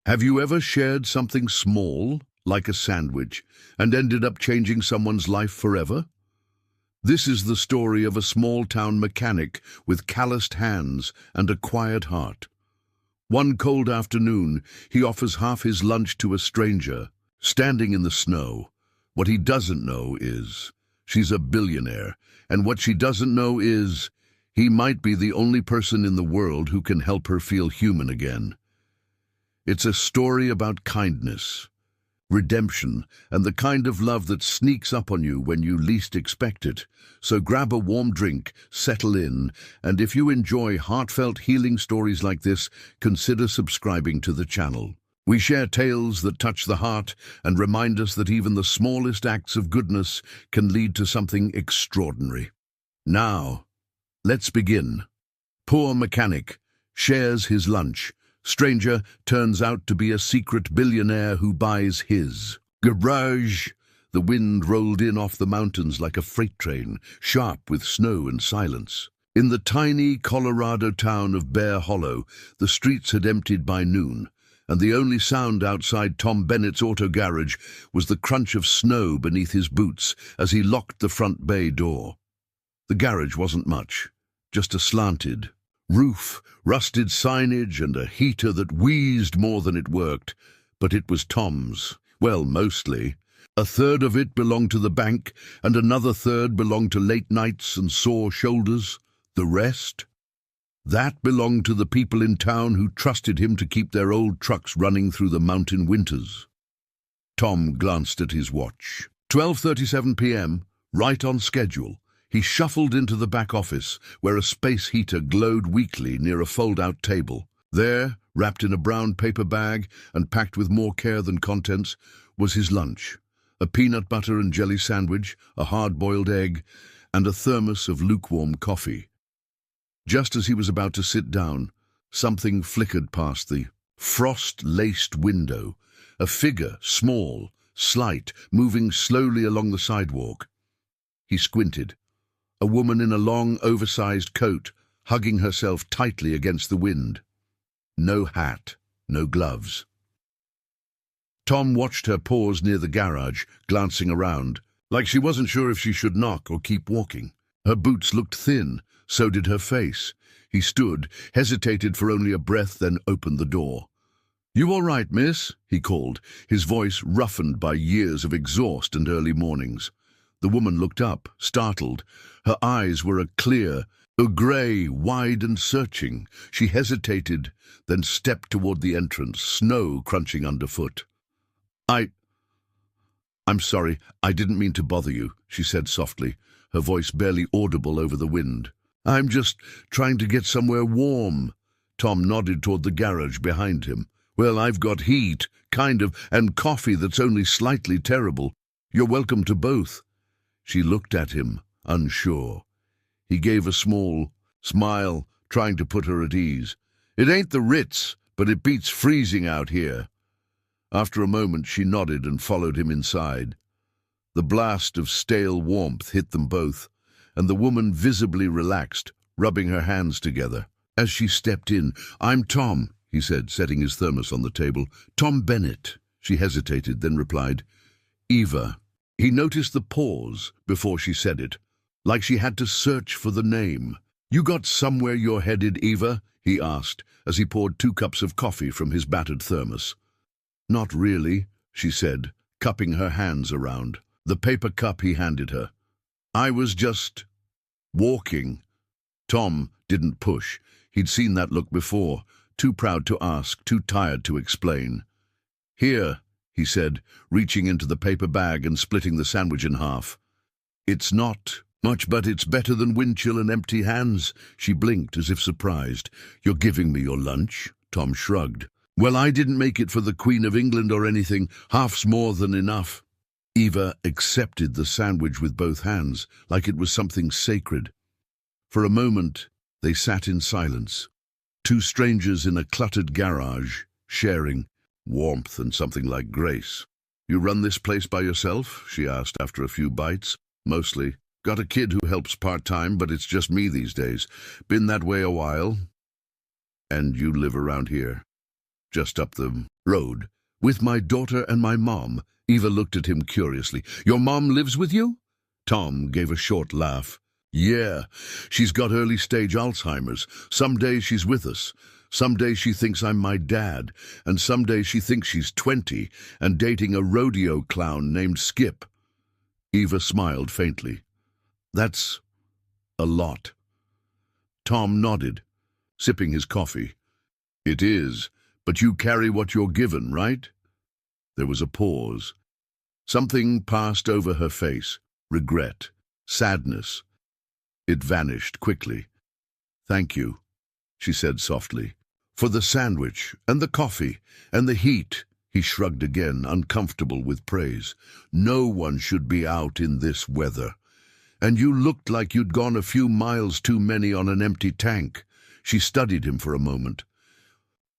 Have you ever shared something small, like a sandwich, and ended up changing someone's life forever? This is the story of a small-town mechanic with calloused hands and a quiet heart. One cold afternoon, he offers half his lunch to a stranger, standing in the snow. What he doesn't know is, she's a billionaire, and what she doesn't know is, he might be the only person in the world who can help her feel human again. It's a story about kindness, redemption, and the kind of love that sneaks up on you when you least expect it. So grab a warm drink, settle in, and if you enjoy heartfelt healing stories like this, consider subscribing to the channel. We share tales that touch the heart and remind us that even the smallest acts of goodness can lead to something extraordinary. Now, let's begin. Poor mechanic shares his lunch. Stranger turns out to be a secret billionaire who buys his garage. The wind rolled in off the mountains like a freight train, sharp with snow and silence. In the tiny Colorado town of Bear Hollow, the streets had emptied by noon, and the only sound outside Tom Bennett's auto garage was the crunch of snow beneath his boots as he locked the front bay door. The garage wasn't much, just a slanted roof, rusted signage, and a heater that wheezed more than it worked. But it was Tom's. Well, mostly. A third of it belonged to the bank, and another third belonged to late nights and sore shoulders. The rest? That belonged to the people in town who trusted him to keep their old trucks running through the mountain winters. Tom glanced at his watch. 12:37 p.m., right on schedule. He shuffled into the back office, where a space heater glowed weakly near a fold-out table. There, wrapped in a brown paper bag and packed with more care than contents, was his lunch: a peanut butter and jelly sandwich, a hard-boiled egg, and a thermos of lukewarm coffee. Just as he was about to sit down, something flickered past the frost-laced window. A figure, small, slight, moving slowly along the sidewalk. He squinted. A woman in a long, oversized coat, hugging herself tightly against the wind. No hat, no gloves. Tom watched her pause near the garage, glancing around, like she wasn't sure if she should knock or keep walking. Her boots looked thin, so did her face. He stood, hesitated for only a breath, then opened the door. "You all right, miss?" he called, his voice roughened by years of exhaust and early mornings. The woman looked up, startled. Her eyes were a grey, wide and searching. She hesitated, then stepped toward the entrance, snow crunching underfoot. I'm sorry, I didn't mean to bother you," she said softly, her voice barely audible over the wind. "I'm just trying to get somewhere warm." Tom nodded toward the garage behind him. "Well, I've got heat, kind of, and coffee that's only slightly terrible. You're welcome to both." She looked at him, unsure. He gave a small smile, trying to put her at ease. "It ain't the Ritz, but it beats freezing out here." After a moment, she nodded and followed him inside. The blast of stale warmth hit them both, and the woman visibly relaxed, rubbing her hands together. As she stepped in, "I'm Tom," he said, setting his thermos on the table. "Tom Bennett." She hesitated, then replied, "Eva." He noticed the pause before she said it, like she had to search for the name. "You got somewhere you're headed, Eva?" he asked, as he poured 2 cups of coffee from his battered thermos. "Not really," she said, cupping her hands around the paper cup he handed her. "I was just walking." Tom didn't push. He'd seen that look before, too proud to ask, too tired to explain. "Here," he said, reaching into the paper bag and splitting the sandwich in half. "It's not much, but it's better than wind chill and empty hands." She blinked as if surprised. "You're giving me your lunch?" Tom shrugged. "Well, I didn't make it for the Queen of England or anything. Half's more than enough." Eva accepted the sandwich with both hands, like it was something sacred. For a moment, they sat in silence. 2 strangers in a cluttered garage, sharing warmth and something like grace. "You run this place by yourself?" she asked after a few bites. "Mostly. Got a kid who helps part-time, but it's just me these days. Been that way a while." "And you live around here?" "Just up the Road. With my daughter and my mom. Eva looked at him curiously. Your mom lives with you? Tom gave a short laugh. Yeah, she's got early-stage Alzheimer's. Some days she's with us. Some days she thinks I'm my dad. And some days she thinks she's 20 and dating a rodeo clown named Skip. Eva smiled faintly. That's a lot. Tom nodded, sipping his coffee. It is, but you carry what you're given, right? There was a pause. Something passed over her face. Regret. Sadness. It vanished quickly. Thank you, she said softly. For the sandwich, and the coffee, and the heat. He shrugged again, uncomfortable with praise. No one should be out in this weather. And you looked like you'd gone a few miles too many on an empty tank. She studied him for a moment.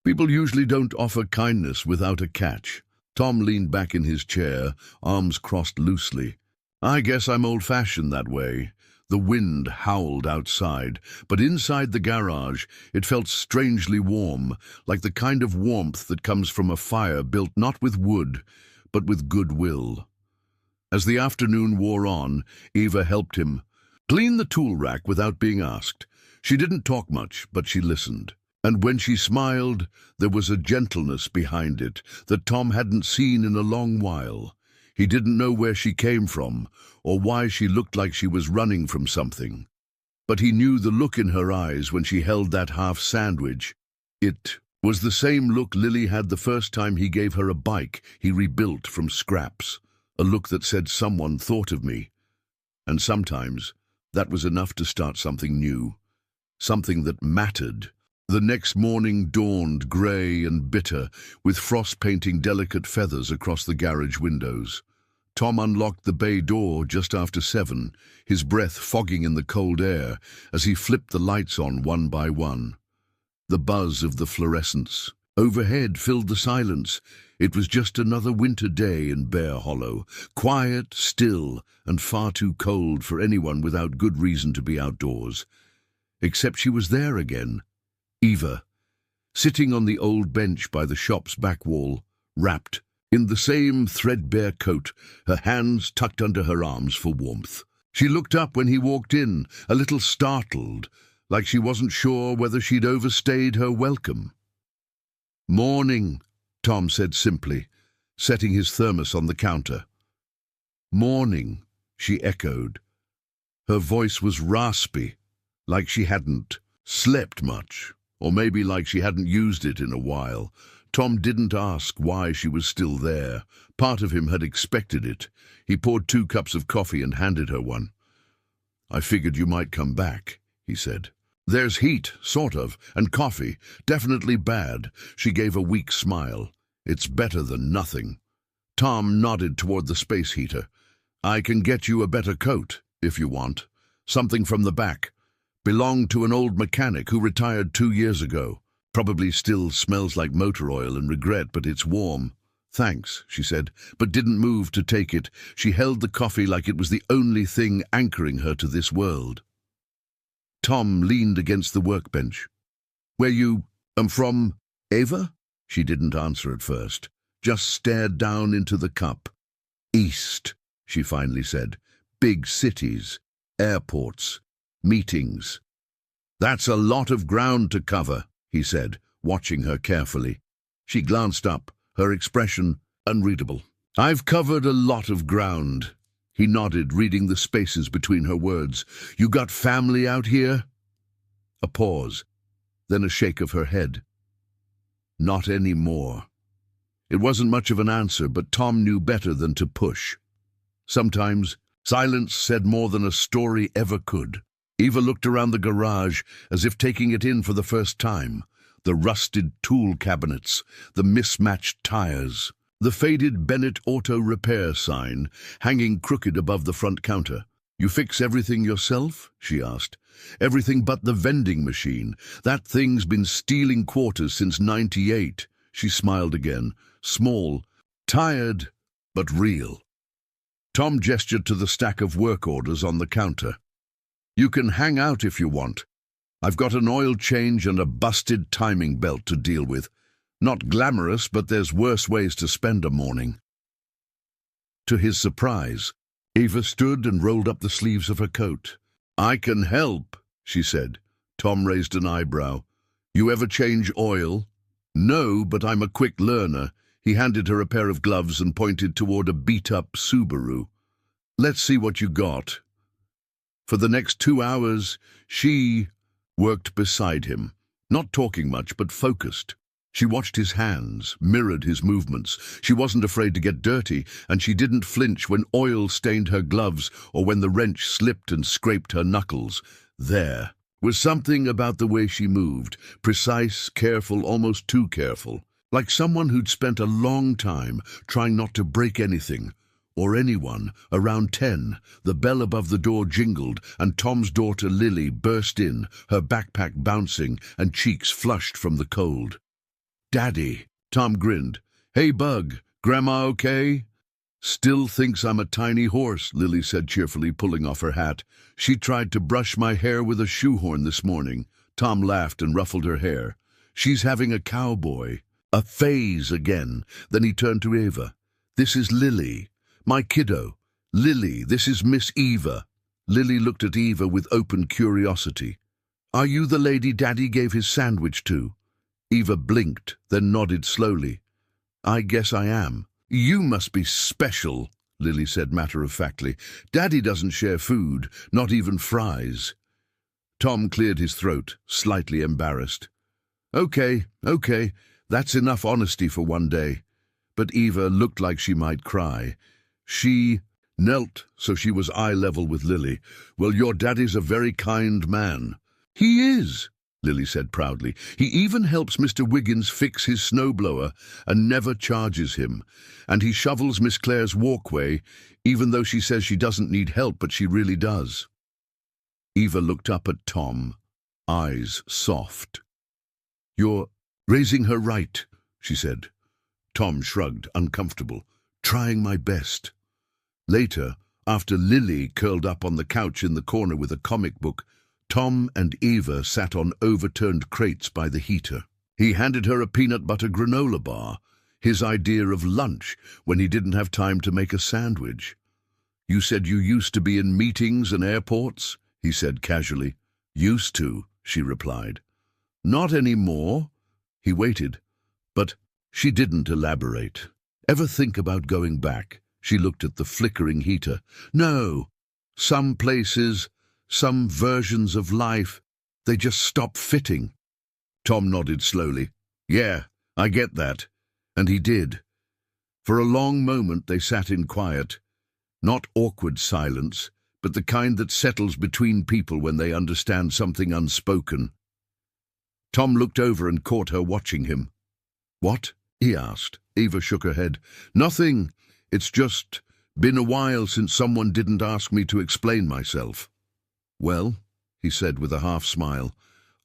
People usually don't offer kindness without a catch. Tom leaned back in his chair, arms crossed loosely. I guess I'm old-fashioned that way. The wind howled outside, but inside the garage it felt strangely warm, like the kind of warmth that comes from a fire built not with wood, but with goodwill. As the afternoon wore on, Eva helped him clean the tool rack without being asked. She didn't talk much, but she listened. And when she smiled, there was a gentleness behind it that Tom hadn't seen in a long while. He didn't know where she came from, or why she looked like she was running from something. But he knew the look in her eyes when she held that half sandwich. It was the same look Lily had the first time he gave her a bike he rebuilt from scraps. A look that said, someone thought of me. And sometimes that was enough to start something new. Something that mattered. The next morning dawned grey and bitter, with frost painting delicate feathers across the garage windows. Tom unlocked the bay door just after 7, his breath fogging in the cold air as he flipped the lights on one by one. The buzz of the fluorescents overhead filled the silence. It was just another winter day in Bear Hollow, quiet, still, and far too cold for anyone without good reason to be outdoors. Except she was there again. Eva, sitting on the old bench by the shop's back wall, wrapped in the same threadbare coat, her hands tucked under her arms for warmth. She looked up when he walked in, a little startled, like she wasn't sure whether she'd overstayed her welcome. Morning, Tom said simply, setting his thermos on the counter. Morning, she echoed. Her voice was raspy, like she hadn't slept much. Or maybe like she hadn't used it in a while. Tom didn't ask why she was still there. Part of him had expected it. He poured 2 cups of coffee and handed her one. I figured you might come back, he said. There's heat, sort of, and coffee. Definitely bad. She gave a weak smile. It's better than nothing. Tom nodded toward the space heater. I can get you a better coat, if you want. Something from the back. Belonged to an old mechanic who retired 2 years ago. Probably still smells like motor oil and regret, but it's warm. Thanks, she said, but didn't move to take it. She held the coffee like it was the only thing anchoring her to this world. Tom leaned against the workbench. Where you from, Eva? She didn't answer at first, just stared down into the cup. East, she finally said. Big cities, airports, meetings. That's a lot of ground to cover, he said, watching her carefully. She glanced up, her expression unreadable. I've covered a lot of ground. He nodded, reading the spaces between her words. You got family out here? A pause, then a shake of her head. Not anymore. It wasn't much of an answer, but Tom knew better than to push. Sometimes silence said more than a story ever could. Eva looked around the garage as if taking it in for the first time. The rusted tool cabinets, the mismatched tires, the faded Bennett Auto Repair sign hanging crooked above the front counter. You fix everything yourself? She asked. Everything but the vending machine. That thing's been stealing quarters since '98. She smiled again, small, tired, but real. Tom gestured to the stack of work orders on the counter. You can hang out if you want. I've got an oil change and a busted timing belt to deal with. Not glamorous, but there's worse ways to spend a morning. To his surprise, Eva stood and rolled up the sleeves of her coat. "I can help," she said. Tom raised an eyebrow. "You ever change oil?" "No, but I'm a quick learner." He handed her a pair of gloves and pointed toward a beat-up Subaru. "Let's see what you got." For the next 2 hours, she worked beside him, not talking much, but focused. She watched his hands, mirrored his movements. She wasn't afraid to get dirty, and she didn't flinch when oil stained her gloves or when the wrench slipped and scraped her knuckles. There was something about the way she moved, precise, careful, almost too careful, like someone who'd spent a long time trying not to break anything or anyone. Around 10, the bell above the door jingled, and Tom's daughter Lily burst in, her backpack bouncing and cheeks flushed from the cold. "Daddy," Tom grinned. "Hey, Bug, Grandma okay?" "Still thinks I'm a tiny horse," Lily said cheerfully, pulling off her hat. "She tried to brush my hair with a shoehorn this morning." Tom laughed and ruffled her hair. "She's having a cowboy. A phase again." Then he turned to Eva. "This is Lily, my kiddo. Lily, this is Miss Eva." Lily looked at Eva with open curiosity. "Are you the lady Daddy gave his sandwich to?" Eva blinked, then nodded slowly. "I guess I am." "You must be special," Lily said matter-of-factly. "Daddy doesn't share food, not even fries." Tom cleared his throat, slightly embarrassed. Okay, that's enough honesty for one day." But Eva looked like she might cry. She knelt so she was eye-level with Lily. "Well, your daddy's a very kind man." "He is," Lily said proudly. "He even helps Mr. Wiggins fix his snowblower and never charges him. And he shovels Miss Claire's walkway, even though she says she doesn't need help, but she really does." Eva looked up at Tom, eyes soft. "You're raising her right," she said. Tom shrugged, uncomfortable. "Trying my best." Later, after Lily curled up on the couch in the corner with a comic book, Tom and Eva sat on overturned crates by the heater. He handed her a peanut butter granola bar, his idea of lunch when he didn't have time to make a sandwich. "You said you used to be in meetings and airports?" he said casually. "Used to," she replied. "Not anymore." He waited, but she didn't elaborate. "Ever think about going back?" She looked at the flickering heater. "No. Some places, some versions of life, they just stop fitting." Tom nodded slowly. "Yeah, I get that." And he did. For a long moment they sat in quiet. Not awkward silence, but the kind that settles between people when they understand something unspoken. Tom looked over and caught her watching him. "What?" he asked. Eva shook her head. "Nothing. It's just been a while since someone didn't ask me to explain myself." "Well," he said with a half-smile,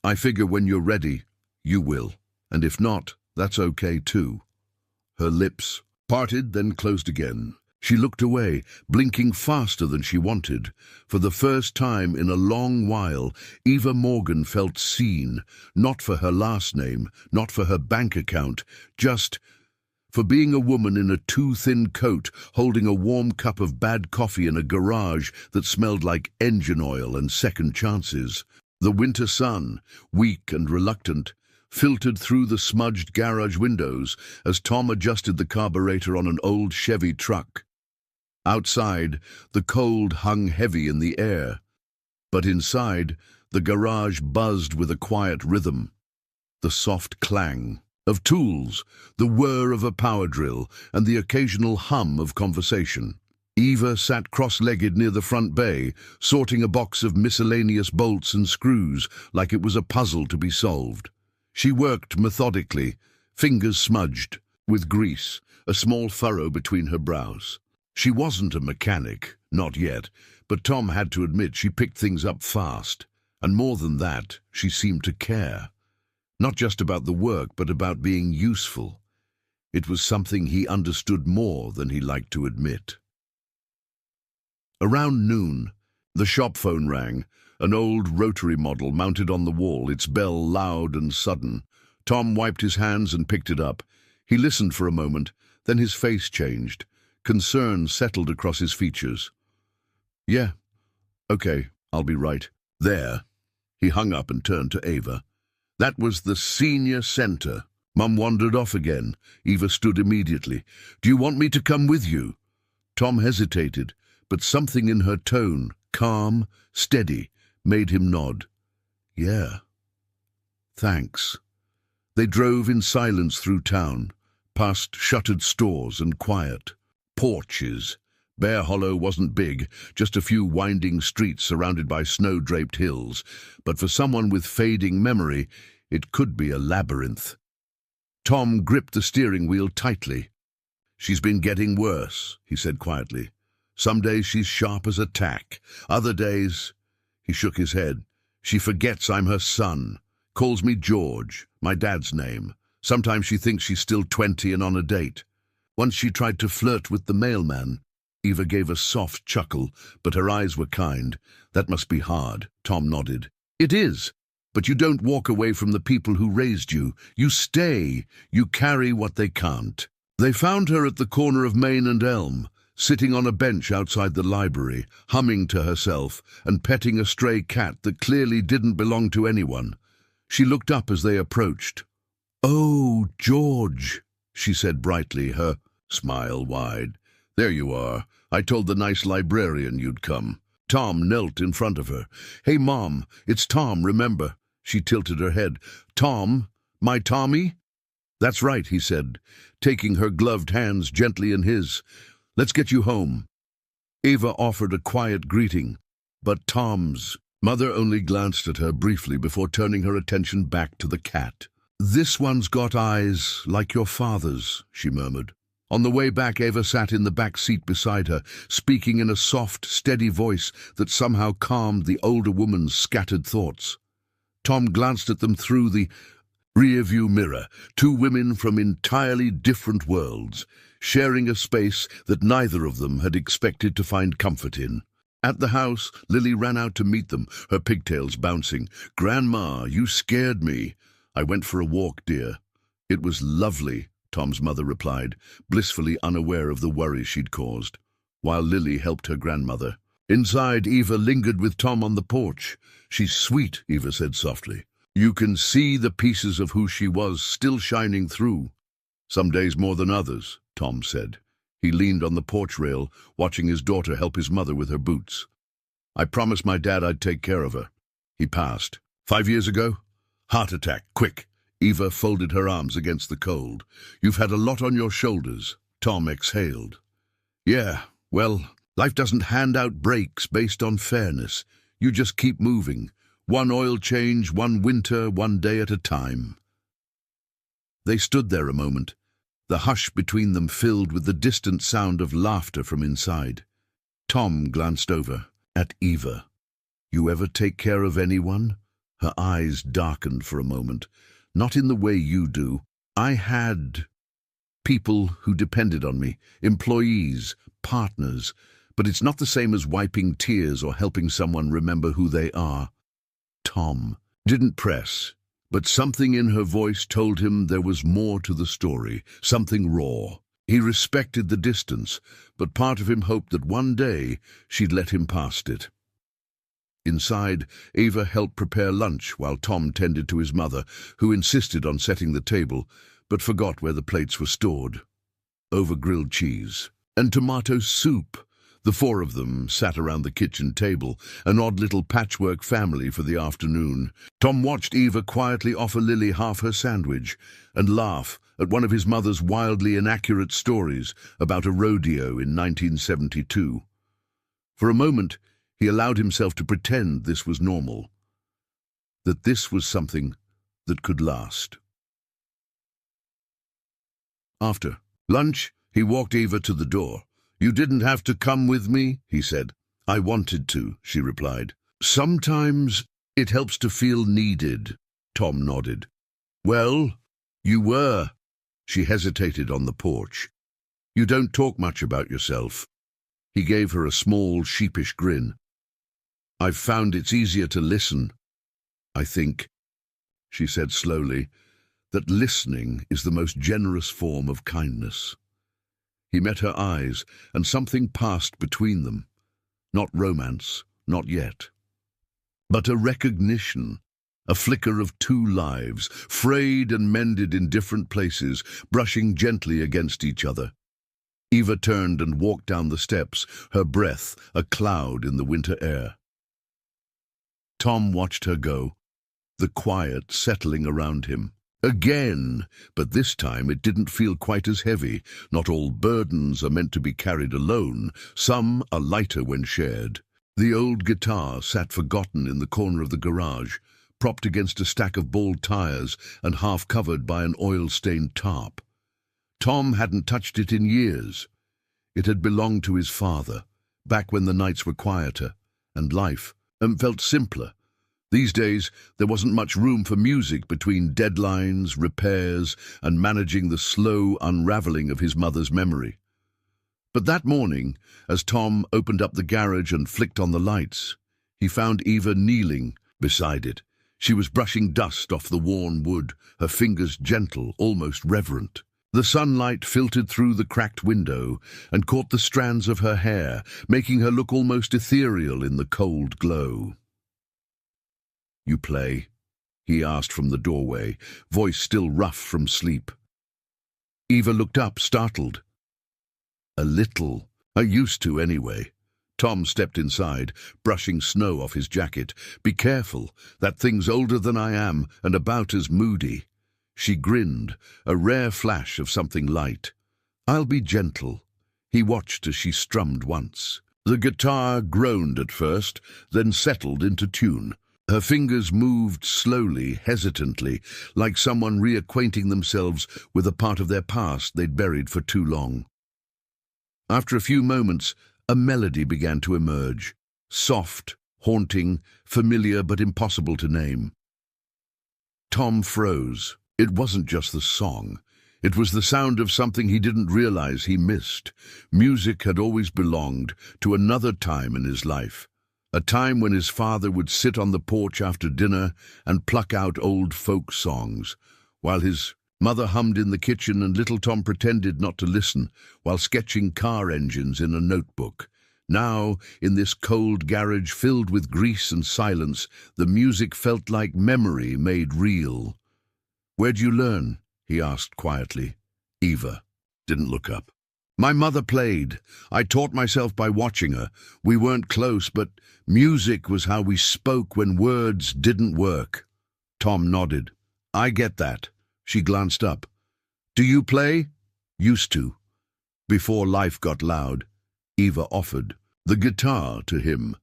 "I figure when you're ready, you will. And if not, that's okay too." Her lips parted, then closed again. She looked away, blinking faster than she wanted. For the first time in a long while, Eva Morgan felt seen, not for her last name, not for her bank account, just for being a woman in a too-thin coat, holding a warm cup of bad coffee in a garage that smelled like engine oil and second chances. The winter sun, weak and reluctant, filtered through the smudged garage windows as Tom adjusted the carburetor on an old Chevy truck. Outside, the cold hung heavy in the air, but inside, the garage buzzed with a quiet rhythm. The soft clang of tools, the whir of a power drill, and the occasional hum of conversation. Eva sat cross-legged near the front bay, sorting a box of miscellaneous bolts and screws like it was a puzzle to be solved. She worked methodically, fingers smudged with grease, a small furrow between her brows. She wasn't a mechanic, not yet, but Tom had to admit she picked things up fast. And more than that, she seemed to care. Not just about the work, but about being useful. It was something he understood more than he liked to admit. Around noon, the shop phone rang, an old rotary model mounted on the wall, its bell loud and sudden. Tom wiped his hands and picked it up. He listened for a moment, then his face changed. Concern settled across his features. "Yeah, okay, I'll be right." "There." He hung up and turned to Ava. "That was the senior center." Mum wandered off again. Eva stood immediately. "Do you want me to come with you?" Tom hesitated, but something in her tone, calm, steady, made him nod. "Yeah. Thanks." They drove in silence through town, past shuttered stores and quiet porches. Bear Hollow wasn't big, just a few winding streets surrounded by snow-draped hills, but for someone with fading memory, it could be a labyrinth. Tom gripped the steering wheel tightly. "She's been getting worse," he said quietly. "Some days she's sharp as a tack. Other days—" He shook his head. "She forgets I'm her son. Calls me George, my dad's name. Sometimes she thinks she's still 20 and on a date. Once she tried to flirt with the mailman." Eva gave a soft chuckle, but her eyes were kind. "That must be hard." Tom nodded. "It is. But you don't walk away from the people who raised you. You stay. You carry what they can't." They found her at the corner of Main and Elm, sitting on a bench outside the library, humming to herself and petting a stray cat that clearly didn't belong to anyone. She looked up as they approached. "Oh, George," she said brightly, her smile wide. "There you are. I told the nice librarian you'd come." Tom knelt in front of her. "Hey, Mom, it's Tom, remember?" She tilted her head. "Tom? My Tommy?" "That's right," he said, taking her gloved hands gently in his. "Let's get you home." Ava offered a quiet greeting, but Tom's mother only glanced at her briefly before turning her attention back to the cat. "This one's got eyes like your father's," she murmured. On the way back, Ava sat in the back seat beside her, speaking in a soft, steady voice that somehow calmed the older woman's scattered thoughts. Tom glanced at them through the rearview mirror, two women from entirely different worlds, sharing a space that neither of them had expected to find comfort in. At the house, Lily ran out to meet them, her pigtails bouncing. "Grandma, you scared me." "I went for a walk, dear." "It was lovely," Tom's mother replied, blissfully unaware of the worry she'd caused, while Lily helped her grandmother. Inside, Eva lingered with Tom on the porch. "She's sweet," Eva said softly. "You can see the pieces of who she was still shining through." "Some days more than others," Tom said. He leaned on the porch rail, watching his daughter help his mother with her boots. "I promised my dad I'd take care of her. He passed. 5 years ago? Heart attack, quick." Eva folded her arms against the cold. "You've had a lot on your shoulders." Tom exhaled. "Yeah, well, life doesn't hand out breaks based on fairness. You just keep moving. One oil change, one winter, one day at a time." They stood there a moment, the hush between them filled with the distant sound of laughter from inside. Tom glanced over at Eva. "You ever take care of anyone?" Her eyes darkened for a moment. "Not in the way you do. I had people who depended on me, employees, partners, but it's not the same as wiping tears or helping someone remember who they are." Tom didn't press, but something in her voice told him there was more to the story, something raw. He respected the distance, but part of him hoped that one day she'd let him past it. Inside, Ava helped prepare lunch while Tom tended to his mother, who insisted on setting the table, but forgot where the plates were stored. Over grilled cheese and tomato soup. The four of them sat around the kitchen table, an odd little patchwork family for the afternoon. Tom watched Eva quietly offer Lily half her sandwich and laugh at one of his mother's wildly inaccurate stories about a rodeo in 1972. For a moment, he allowed himself to pretend this was normal, that this was something that could last. After lunch, he walked Eva to the door. "You didn't have to come with me," he said. "I wanted to," she replied. "Sometimes it helps to feel needed," Tom nodded. "Well, you were." She hesitated on the porch. "You don't talk much about yourself." He gave her a small, sheepish grin. "I've found it's easier to listen, I think," she said slowly. that listening is the most generous form of kindness. He met her eyes, and something passed between them. Not romance, not yet. But a recognition, a flicker of two lives, frayed and mended in different places, brushing gently against each other. Eva turned and walked down the steps, her breath a cloud in the winter air. Tom watched her go, the quiet settling around him. Again, but this time it didn't feel quite as heavy. Not all burdens are meant to be carried alone. Some are lighter when shared. The old guitar sat forgotten in the corner of the garage, propped against a stack of bald tires and half covered by an oil-stained tarp. Tom hadn't touched it in years. It had belonged to his father, back when the nights were quieter, and life felt simpler. These days, there wasn't much room for music between deadlines, repairs, and managing the slow unraveling of his mother's memory. But that morning, as Tom opened up the garage and flicked on the lights, he found Eva kneeling beside it. She was brushing dust off the worn wood, her fingers gentle, almost reverent. The sunlight filtered through the cracked window and caught the strands of her hair, making her look almost ethereal in the cold glow. "You play?" he asked from the doorway, voice still rough from sleep. Eva looked up, startled. "A little. I used to, anyway." Tom stepped inside, brushing snow off his jacket. "Be careful. That thing's older than I am and about as moody." She grinned, a rare flash of something light. "I'll be gentle." He watched as she strummed once. The guitar groaned at first, then settled into tune. Her fingers moved slowly, hesitantly, like someone reacquainting themselves with a part of their past they'd buried for too long. After a few moments, a melody began to emerge, soft, haunting, familiar but impossible to name. Tom froze. It wasn't just the song. It was the sound of something he didn't realize he missed. Music had always belonged to another time in his life. A time when his father would sit on the porch after dinner and pluck out old folk songs, while his mother hummed in the kitchen and little Tom pretended not to listen while sketching car engines in a notebook. Now, in this cold garage filled with grease and silence, the music felt like memory made real. "Where'd you learn?" he asked quietly. Eva didn't look up. "My mother played. I taught myself by watching her. We weren't close, but music was how we spoke when words didn't work." Tom nodded. "I get that." She glanced up. "Do you play?" "Used to. Before life got loud." Eva offered the guitar to him.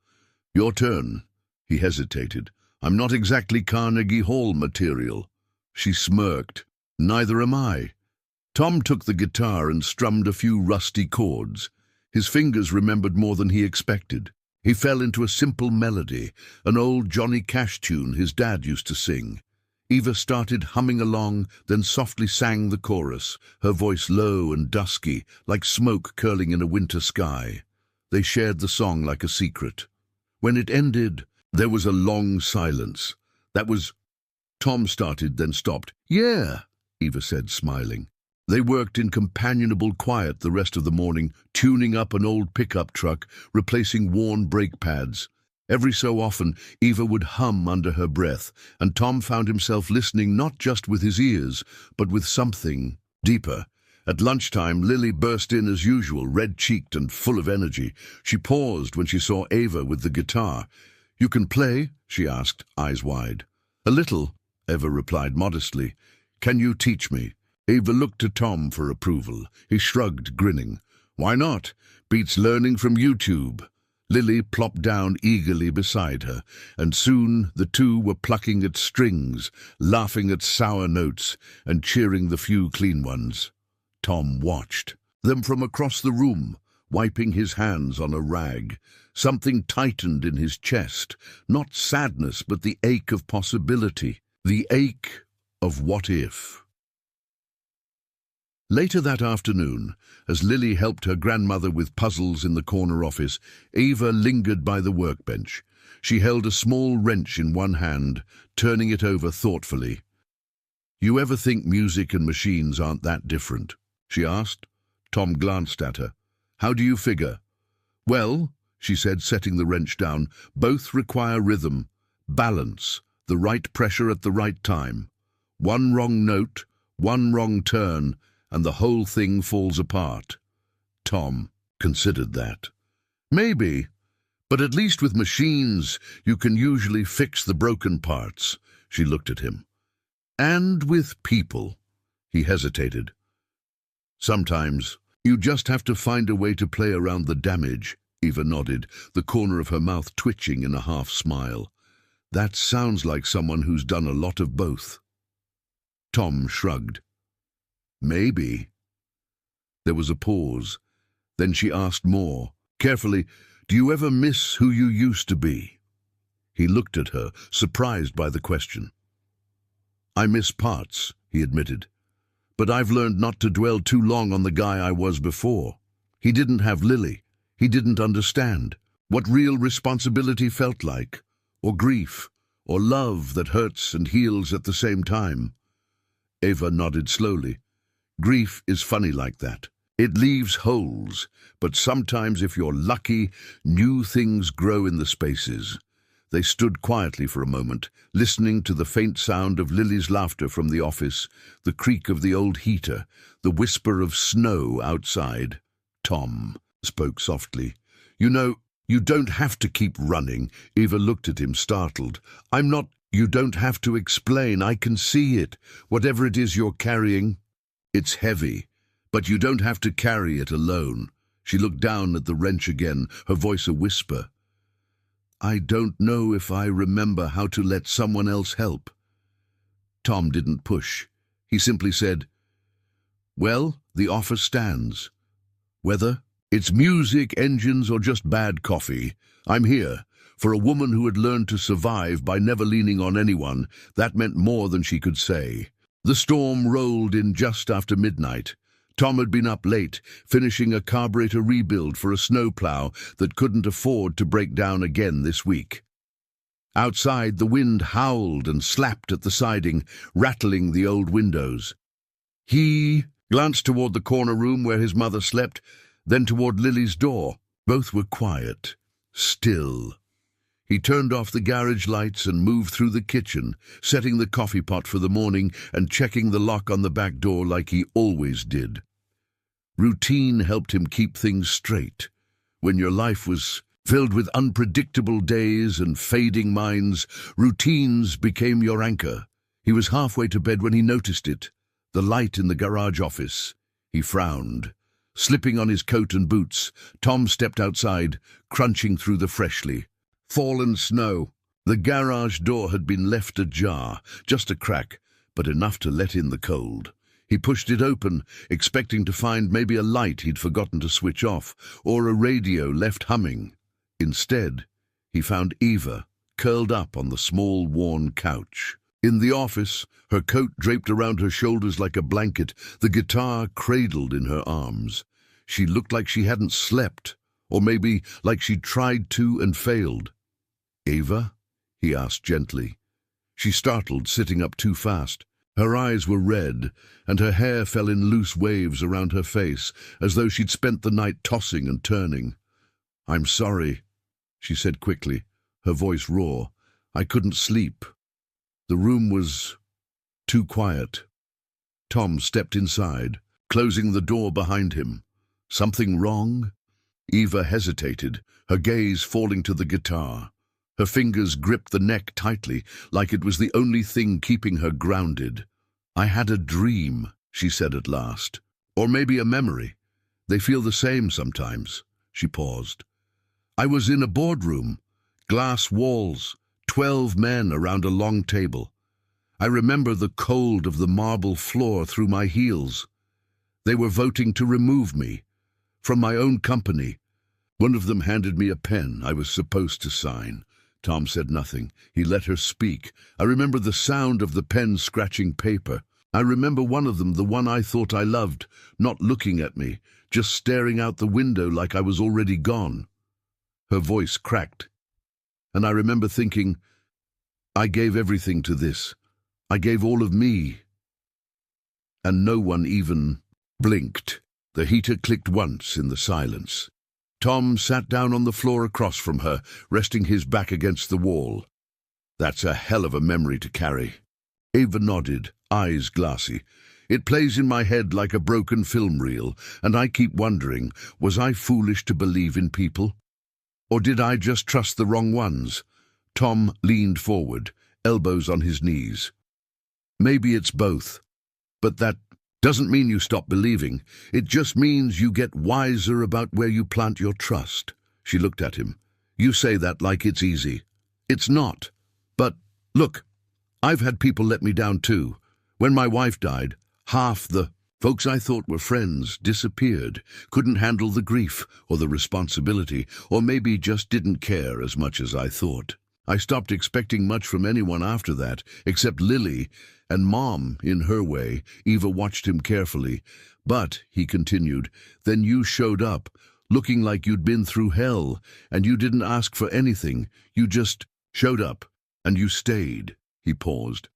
"Your turn." He hesitated. "I'm not exactly Carnegie Hall material." She smirked. "Neither am I." Tom took the guitar and strummed a few rusty chords. His fingers remembered more than he expected. He fell into a simple melody, an old Johnny Cash tune his dad used to sing. Eva started humming along, then softly sang the chorus, her voice low and dusky, like smoke curling in a winter sky. They shared the song like a secret. When it ended, there was a long silence. "That was—" Tom started, then stopped. "Yeah," Eva said, smiling. They worked in companionable quiet the rest of the morning, tuning up an old pickup truck, replacing worn brake pads. Every so often, Eva would hum under her breath, and Tom found himself listening not just with his ears, but with something deeper. At lunchtime, Lily burst in as usual, red-cheeked and full of energy. She paused when she saw Eva with the guitar. "You can play?" she asked, eyes wide. "A little," Eva replied modestly. "Can you teach me?" Eva looked to Tom for approval. He shrugged, grinning. "Why not? Beats learning from YouTube." Lily plopped down eagerly beside her, and soon the two were plucking at strings, laughing at sour notes, and cheering the few clean ones. Tom watched them from across the room, wiping his hands on a rag. Something tightened in his chest, not sadness, but the ache of possibility, the ache of what if. Later that afternoon, as Lily helped her grandmother with puzzles in the corner office, Eva lingered by the workbench. She held a small wrench in one hand, turning it over thoughtfully. You ever think music and machines aren't that different? She asked. Tom glanced at her. How do you figure? Well, she said, setting the wrench down, both require rhythm, balance, the right pressure at the right time. One wrong note, one wrong turn, and the whole thing falls apart. Tom considered that. Maybe, but at least with machines you can usually fix the broken parts. She looked at him. And with people. He hesitated. Sometimes you just have to find a way to play around the damage. Eva nodded, the corner of her mouth twitching in a half smile. That sounds like someone who's done a lot of both. Tom shrugged. Maybe. There was a pause. Then she asked more, carefully, do you ever miss who you used to be? He looked at her, surprised by the question. I miss parts, he admitted. But I've learned not to dwell too long on the guy I was before. He didn't have Lily. He didn't understand what real responsibility felt like, or grief, or love that hurts and heals at the same time. Eva nodded slowly. Grief is funny like that. It leaves holes, but sometimes if you're lucky, new things grow in the spaces. They stood quietly for a moment, listening to the faint sound of Lily's laughter from the office, the creak of the old heater, the whisper of snow outside. Tom spoke softly. You know, you don't have to keep running. Eva looked at him, startled. I'm not. You don't have to explain. I can see it. Whatever it is you're carrying, it's heavy. But you don't have to carry it alone. She looked down at the wrench again, her voice a whisper. I don't know if I remember how to let someone else help. Tom didn't push. He simply said, well, the offer stands. Whether it's music, engines, or just bad coffee, I'm here. For a woman who had learned to survive by never leaning on anyone, that meant more than she could say. The storm rolled in just after midnight. Tom had been up late, finishing a carburetor rebuild for a snowplow that couldn't afford to break down again this week. Outside, the wind howled and slapped at the siding, rattling the old windows. He glanced toward the corner room where his mother slept, then toward Lily's door. Both were quiet, still. He turned off the garage lights and moved through the kitchen, setting the coffee pot for the morning and checking the lock on the back door like he always did. Routine helped him keep things straight. When your life was filled with unpredictable days and fading minds, routines became your anchor. He was halfway to bed when he noticed it, the light in the garage office. He frowned. Slipping on his coat and boots, Tom stepped outside, crunching through the freshly fallen snow. The garage door had been left ajar, just a crack, but enough to let in the cold. He pushed it open, expecting to find maybe a light he'd forgotten to switch off, or a radio left humming. Instead, he found Eva, curled up on the small, worn couch. In the office, her coat draped around her shoulders like a blanket, the guitar cradled in her arms. She looked like she hadn't slept, or maybe like she'd tried to and failed. Eva? He asked gently. She startled, sitting up too fast. Her eyes were red, and her hair fell in loose waves around her face, as though she'd spent the night tossing and turning. I'm sorry, she said quickly, her voice raw. I couldn't sleep. The room was too quiet. Tom stepped inside, closing the door behind him. Something wrong? Eva hesitated, her gaze falling to the guitar. Her fingers gripped the neck tightly, like it was the only thing keeping her grounded. I had a dream, she said at last. Or maybe a memory. They feel the same sometimes. She paused. I was in a boardroom. Glass walls, 12 men around a long table. I remember the cold of the marble floor through my heels. They were voting to remove me from my own company. One of them handed me a pen I was supposed to sign. Tom said nothing. He let her speak. I remember the sound of the pen scratching paper. I remember one of them, the one I thought I loved, not looking at me, just staring out the window like I was already gone. Her voice cracked. And I remember thinking, I gave everything to this. I gave all of me. and no one even blinked. The heater clicked once in the silence. Tom sat down on the floor across from her, resting his back against the wall. "That's a hell of a memory to carry." Ava nodded, eyes glassy. "It plays in my head like a broken film reel, and I keep wondering, was I foolish to believe in people? Or did I just trust the wrong ones?" Tom leaned forward, elbows on his knees. "Maybe it's both. But that doesn't mean you stop believing. It just means you get wiser about where you plant your trust." She looked at him. "You say that like it's easy. It's not. But, look, I've had people let me down too. When my wife died, half the folks I thought were friends disappeared, couldn't handle the grief or the responsibility, or maybe just didn't care as much as I thought. I stopped expecting much from anyone after that, except Lily, and Mom, in her way. Eva watched him carefully. "But," he continued, "then you showed up, looking like you'd been through hell, and you didn't ask for anything. You just showed up, and you stayed." He paused.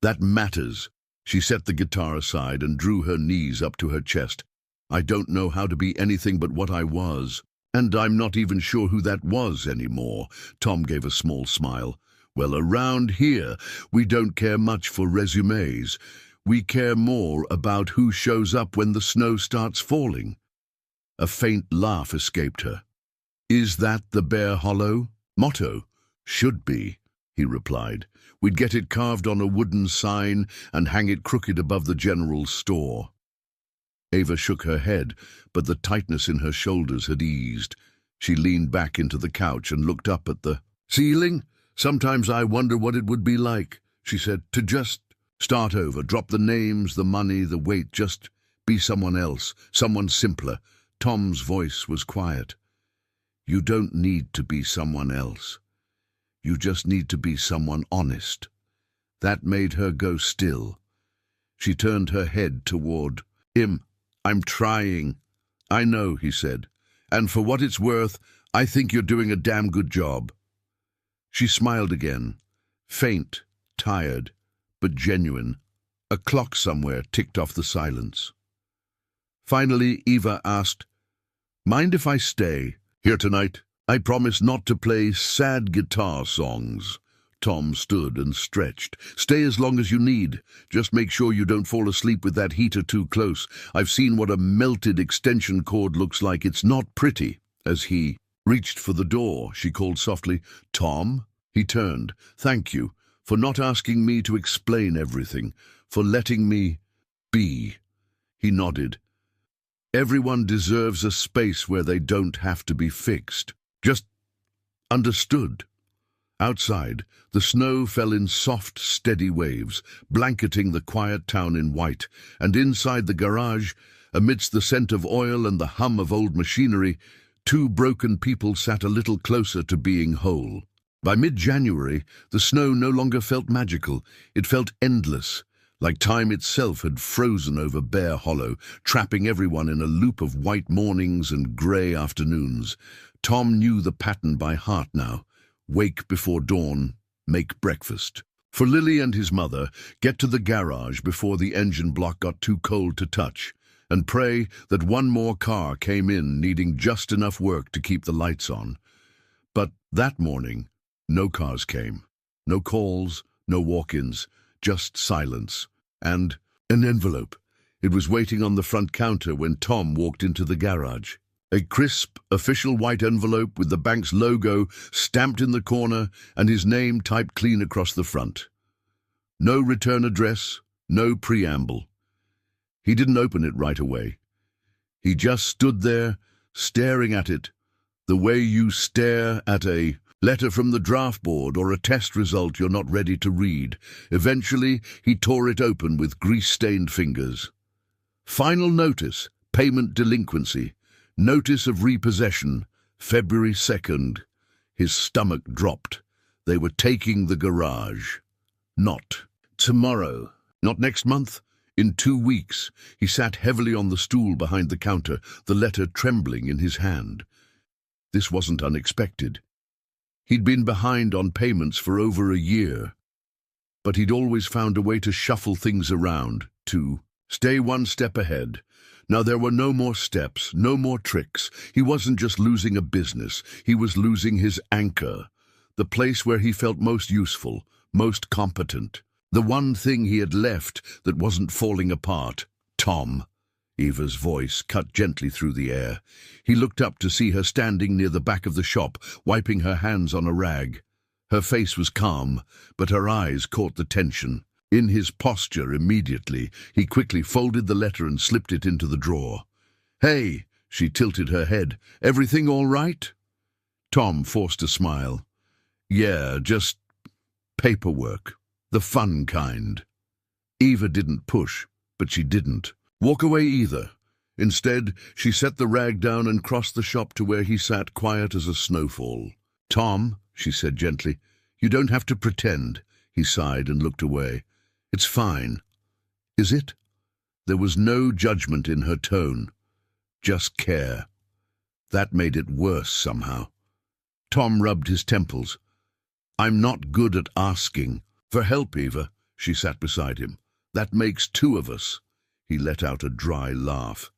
"That matters." She set the guitar aside and drew her knees up to her chest. "I don't know how to be anything but what I was. And I'm not even sure who that was anymore." Tom gave a small smile. "Well, around here, we don't care much for resumes. We care more about who shows up when the snow starts falling." A faint laugh escaped her. "Is that the Bear Hollow motto?" "Should be," he replied. "We'd get it carved on a wooden sign and hang it crooked above the general store." Ava shook her head, but the tightness in her shoulders had eased. She leaned back into the couch and looked up at the ceiling. "Sometimes I wonder what it would be like," she said, "to just start over, drop the names, the money, the weight, just be someone else, someone simpler." Tom's voice was quiet. "You don't need to be someone else. You just need to be someone honest." That made her go still. She turned her head toward him. "I'm trying." "I know," he said. "And for what it's worth, I think you're doing a damn good job." She smiled again, faint, tired, but genuine. A clock somewhere ticked off the silence. Finally, Eva asked, "Mind if I stay here tonight? I promise not to play sad guitar songs." Tom stood and stretched. "Stay as long as you need. Just make sure you don't fall asleep with that heater too close. I've seen what a melted extension cord looks like. It's not pretty." As he reached for the door, she called softly, "Tom?" He turned. "Thank you for not asking me to explain everything, for letting me be." He nodded. "Everyone deserves a space where they don't have to be fixed. Just understood." Outside, the snow fell in soft, steady waves, blanketing the quiet town in white, and inside the garage, amidst the scent of oil and the hum of old machinery, two broken people sat a little closer to being whole. By mid-January, the snow no longer felt magical. It felt endless, like time itself had frozen over Bear Hollow, trapping everyone in a loop of white mornings and grey afternoons. Tom knew the pattern by heart now. Wake before dawn, make breakfast. For Lily and his mother, get to the garage before the engine block got too cold to touch, and pray that one more car came in needing just enough work to keep the lights on. But that morning, no cars came. No calls, no walk-ins, just silence. And an envelope. It was waiting on the front counter when Tom walked into the garage. A crisp, official white envelope with the bank's logo stamped in the corner and his name typed clean across the front. No return address, no preamble. He didn't open it right away. He just stood there, staring at it, the way you stare at a letter from the draft board or a test result you're not ready to read. Eventually, he tore it open with grease-stained fingers. Final notice, payment delinquency. Notice of repossession, February 2nd. His stomach dropped. They were taking the garage. Not tomorrow. Not next month. In 2 weeks. He sat heavily on the stool behind the counter, the letter trembling in his hand. This wasn't unexpected. He'd been behind on payments for over a year, but he'd always found a way to shuffle things around, to Stay one step ahead. Now there were no more steps, no more tricks. He wasn't just losing a business, he was losing his anchor. The place where he felt most useful, most competent. The one thing he had left that wasn't falling apart. Tom. Eva's voice cut gently through the air. He looked up to see her standing near the back of the shop, wiping her hands on a rag. Her face was calm, but her eyes caught the tension. In his posture immediately, he quickly folded the letter and slipped it into the drawer. "Hey," she tilted her head, "everything all right?" Tom forced a smile. "Yeah, just paperwork. The fun kind." Eva didn't push, but she didn't walk away either. Instead, she set the rag down and crossed the shop to where he sat quiet as a snowfall. "Tom," she said gently, "you don't have to pretend." He sighed and looked away. "It's fine." "Is it?" There was no judgment in her tone, just care. That made it worse somehow. Tom rubbed his temples. "I'm not good at asking for help, Eva." She sat beside him. "That makes two of us." He let out a dry laugh.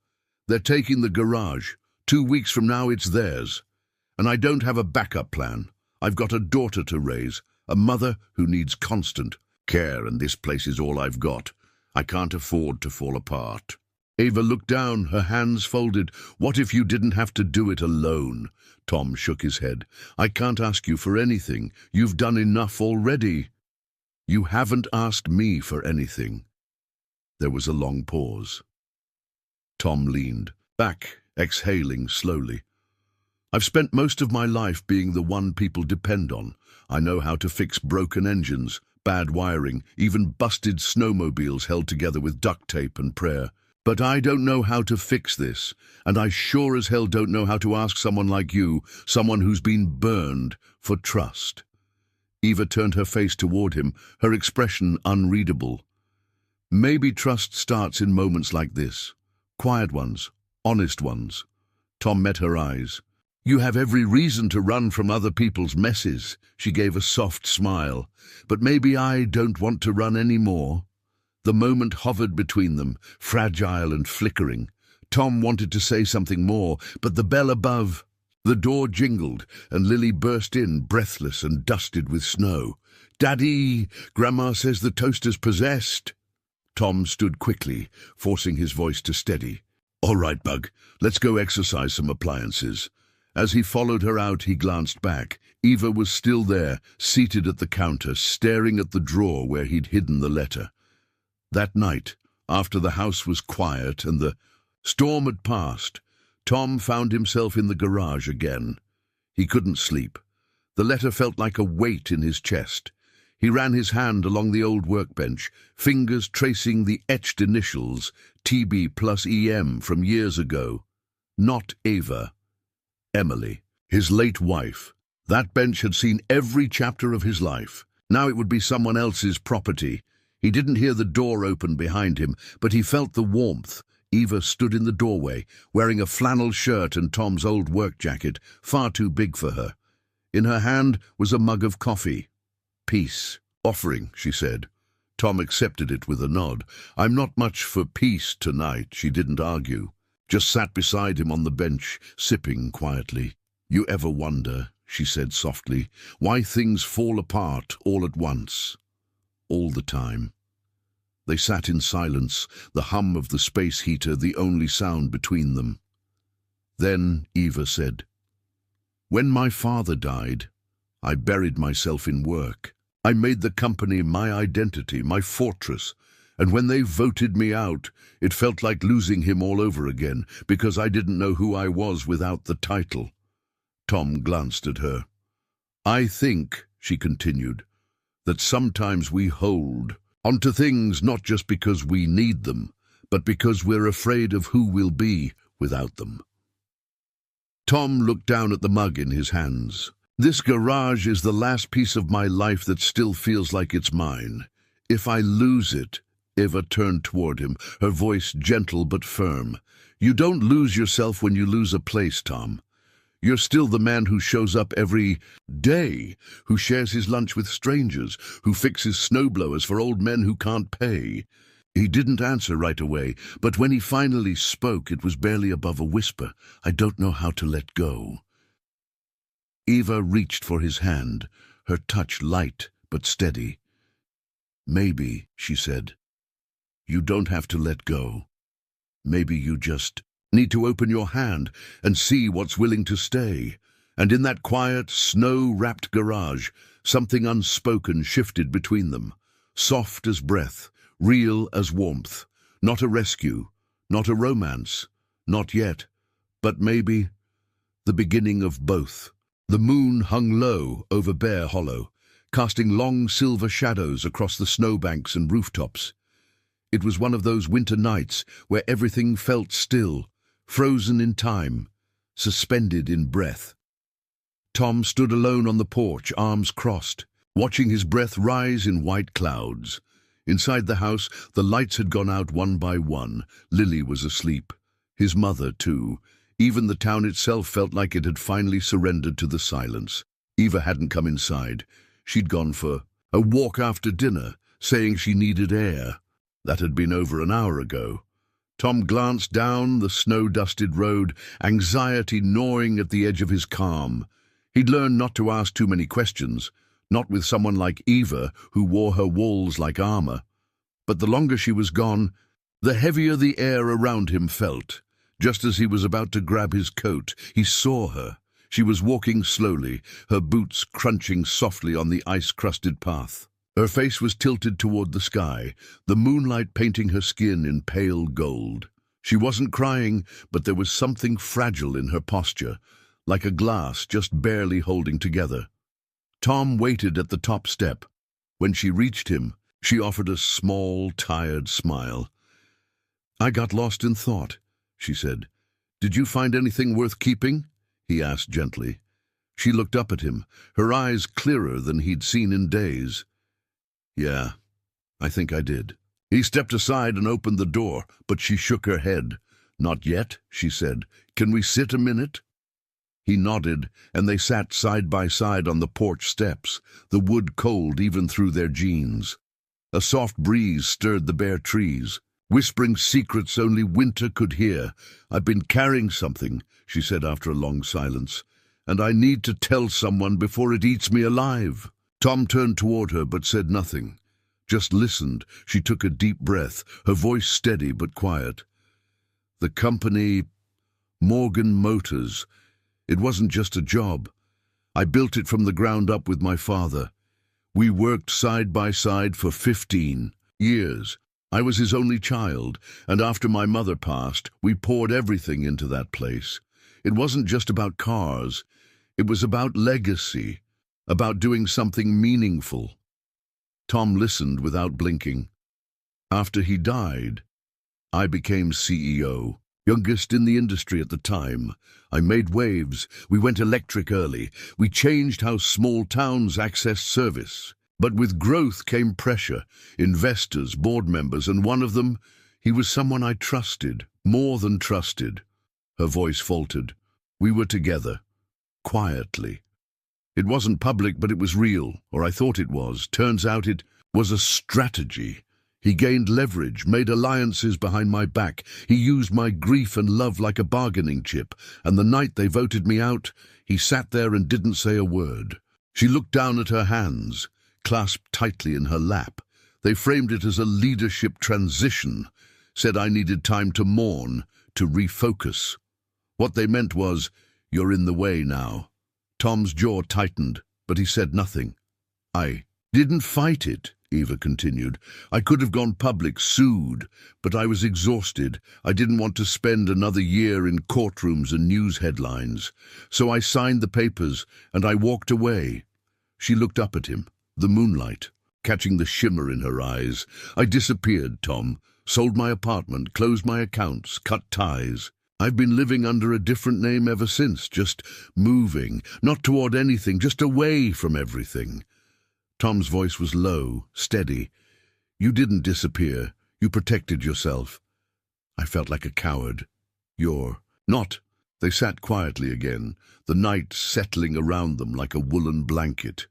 "They're taking the garage. 2 weeks from now it's theirs. And I don't have a backup plan. I've got a daughter to raise, a mother who needs constant care, and this place is all I've got. I can't afford to fall apart." Eva looked down, her hands folded. "What if you didn't have to do it alone?" Tom shook his head. "I can't ask you for anything. You've done enough already." "You haven't asked me for anything." There was a long pause. Tom leaned back, exhaling slowly. "I've spent most of my life being the one people depend on. I know how to fix broken engines, bad wiring, even busted snowmobiles held together with duct tape and prayer. But I don't know how to fix this, and I sure as hell don't know how to ask someone like you, someone who's been burned, for trust." Eva turned her face toward him, her expression unreadable. "Maybe trust starts in moments like this. Quiet ones, honest ones." Tom met her eyes. "You have every reason to run from other people's messes." She gave a soft smile. "But maybe I don't want to run anymore." The moment hovered between them, fragile and flickering. Tom wanted to say something more, but the bell above. The door jingled, and Lily burst in, breathless and dusted with snow. "Daddy, Grandma says the toaster's possessed." Tom stood quickly, forcing his voice to steady. "All right, Bug, let's go exercise some appliances." As he followed her out, he glanced back. Eva was still there, seated at the counter, staring at the drawer where he'd hidden the letter. That night, after the house was quiet and the storm had passed, Tom found himself in the garage again. He couldn't sleep. The letter felt like a weight in his chest. He ran his hand along the old workbench, fingers tracing the etched initials, TB plus EM from years ago. Not Ava. Emily, his late wife. That bench had seen every chapter of his life. Now it would be someone else's property. He didn't hear the door open behind him, but he felt the warmth. Eva stood in the doorway, wearing a flannel shirt and Tom's old work jacket, far too big for her. In her hand was a mug of coffee. "Peace. Offering," she said. Tom accepted it with a nod. "I'm not much for peace tonight," she didn't argue. Just sat beside him on the bench, sipping quietly. "You ever wonder," she said softly, "why things fall apart all at once? All the time." They sat in silence, the hum of the space heater the only sound between them. Then Eva said, "When my father died, I buried myself in work. I made the company my identity, my fortress, and when they voted me out, it felt like losing him all over again, because I didn't know who I was without the title." Tom glanced at her. "I think," she continued, "that sometimes we hold onto things not just because we need them, but because we're afraid of who we'll be without them." Tom looked down at the mug in his hands. "This garage is the last piece of my life that still feels like it's mine. If I lose it—" Eva turned toward him, her voice gentle but firm. "You don't lose yourself when you lose a place, Tom. You're still the man who shows up every day, who shares his lunch with strangers, who fixes snowblowers for old men who can't pay. He didn't answer right away, but when he finally spoke, it was barely above a whisper. "I don't know how to let go." Eva reached for his hand, her touch light but steady. "Maybe," she said, "you don't have to let go. Maybe you just need to open your hand and see what's willing to stay." And in that quiet, snow-wrapped garage, something unspoken shifted between them, soft as breath, real as warmth. Not a rescue, not a romance, not yet, but maybe the beginning of both. The moon hung low over Bear Hollow, casting long silver shadows across the snowbanks and rooftops. It was one of those winter nights where everything felt still, frozen in time, suspended in breath. Tom stood alone on the porch, arms crossed, watching his breath rise in white clouds. Inside the house, the lights had gone out one by one. Lily was asleep. His mother, too. Even the town itself felt like it had finally surrendered to the silence. Eva hadn't come inside. She'd gone for a walk after dinner, saying she needed air. That had been over an hour ago. Tom glanced down the snow-dusted road, anxiety gnawing at the edge of his calm. He'd learned not to ask too many questions, not with someone like Eva, who wore her walls like armor. But the longer she was gone, the heavier the air around him felt. Just as he was about to grab his coat, he saw her. She was walking slowly, her boots crunching softly on the ice-crusted path. Her face was tilted toward the sky, the moonlight painting her skin in pale gold. She wasn't crying, but there was something fragile in her posture, like a glass just barely holding together. Tom waited at the top step. When she reached him, she offered a small, tired smile. "I got lost in thought," she said. "Did you find anything worth keeping?" he asked gently. She looked up at him, her eyes clearer than he'd seen in days. "Yeah, I think I did." He stepped aside and opened the door, but she shook her head. "Not yet," she said. "Can we sit a minute?" He nodded, and they sat side by side on the porch steps, the wood cold even through their jeans. A soft breeze stirred the bare trees, whispering secrets only winter could hear. "I've been carrying something," she said after a long silence, "and I need to tell someone before it eats me alive." Tom turned toward her but said nothing, just listened. She took a deep breath, her voice steady but quiet. "The company, Morgan Motors, it wasn't just a job. I built it from the ground up with my father. We worked side by side for 15 years. I was his only child, and after my mother passed, we poured everything into that place. It wasn't just about cars. It was about legacy, about doing something meaningful." Tom listened without blinking. "After he died, I became CEO. Youngest in the industry at the time. I made waves. We went electric early. We changed how small towns accessed service. But with growth came pressure, investors, board members, and one of them, he was someone I trusted, more than trusted." Her voice faltered. "We were together, quietly. It wasn't public, but it was real, or I thought it was. Turns out it was a strategy. He gained leverage, made alliances behind my back. He used my grief and love like a bargaining chip, and the night they voted me out, he sat there and didn't say a word." She looked down at her hands, clasped tightly in her lap. They framed it as a leadership transition, said I needed time to mourn, to refocus. What they meant was, "You're in the way now." Tom's jaw tightened, but he said nothing. "I didn't fight it," Eva continued. "I could have gone public, sued, but I was exhausted. I didn't want to spend another year in courtrooms and news headlines. So I signed the papers, and I walked away." She looked up at him, the moonlight, catching the shimmer in her eyes. "I disappeared, Tom. Sold my apartment, closed my accounts, cut ties. I've been living under a different name ever since, just moving, not toward anything, just away from everything." Tom's voice was low, steady. "You didn't disappear. You protected yourself." I felt like a coward. "You're not." They sat quietly again, the night settling around them like a woolen blanket.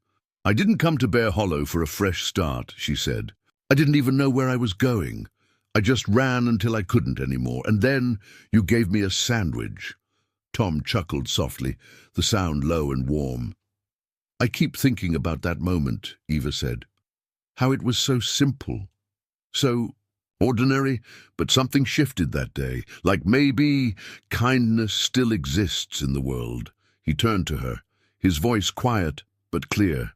"I didn't come to Bear Hollow for a fresh start," she said. "I didn't even know where I was going. I just ran until I couldn't anymore, and then you gave me a sandwich." Tom chuckled softly, the sound low and warm. "I keep thinking about that moment," Eva said. "How it was so simple, so ordinary, but something shifted that day, like maybe kindness still exists in the world." He turned to her, his voice quiet but clear.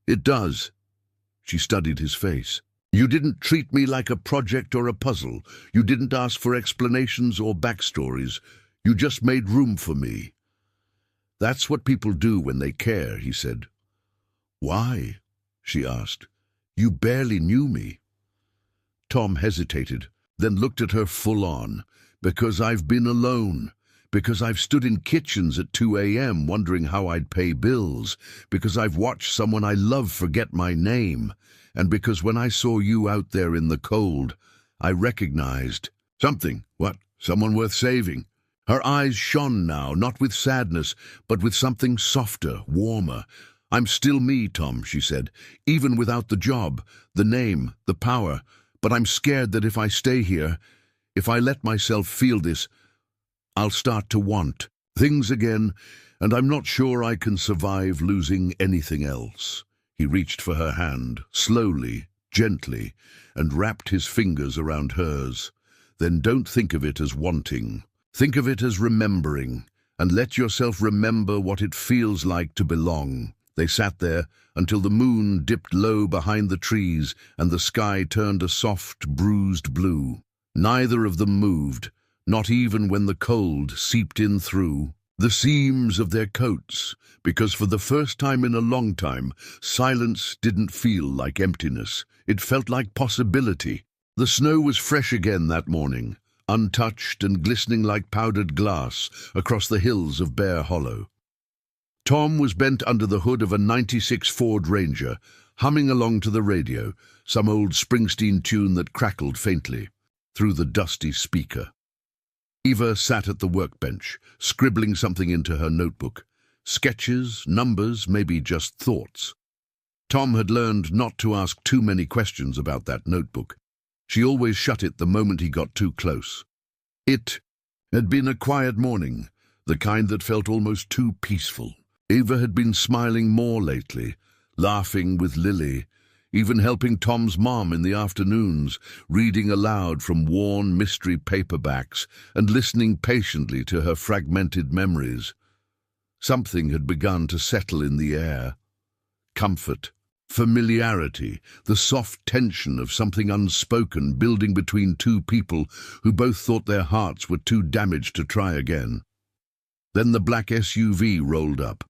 "It does." She studied his face. "You didn't treat me like a project or a puzzle. You didn't ask for explanations or backstories. You just made room for me." "That's what people do when they care," he said. "Why?" she asked. "You barely knew me." Tom hesitated, then looked at her full on. "Because I've been alone. Because I've stood in kitchens at 2 a.m. wondering how I'd pay bills. Because I've watched someone I love forget my name. And because when I saw you out there in the cold, I recognized something." "What? Someone worth saving?" Her eyes shone now, not with sadness, but with something softer, warmer. "I'm still me, Tom," she said, "even without the job, the name, the power. But I'm scared that if I stay here, if I let myself feel this, I'll start to want things again, and I'm not sure I can survive losing anything else." He reached for her hand, slowly, gently, and wrapped his fingers around hers. "Then don't think of it as wanting. Think of it as remembering, and let yourself remember what it feels like to belong." They sat there until the moon dipped low behind the trees and the sky turned a soft, bruised blue. Neither of them moved, not even when the cold seeped in through the seams of their coats, because for the first time in a long time, silence didn't feel like emptiness. It felt like possibility. The snow was fresh again that morning, untouched and glistening like powdered glass across the hills of Bear Hollow. Tom was bent under the hood of a '96 Ford Ranger, humming along to the radio, some old Springsteen tune that crackled faintly through the dusty speaker. Eva sat at the workbench, scribbling something into her notebook. Sketches, numbers, maybe just thoughts. Tom had learned not to ask too many questions about that notebook. She always shut it the moment he got too close. It had been a quiet morning, the kind that felt almost too peaceful. Eva had been smiling more lately, laughing with Lily, even helping Tom's mom in the afternoons, reading aloud from worn mystery paperbacks and listening patiently to her fragmented memories. Something had begun to settle in the air. Comfort, familiarity, the soft tension of something unspoken building between two people who both thought their hearts were too damaged to try again. Then the black SUV rolled up.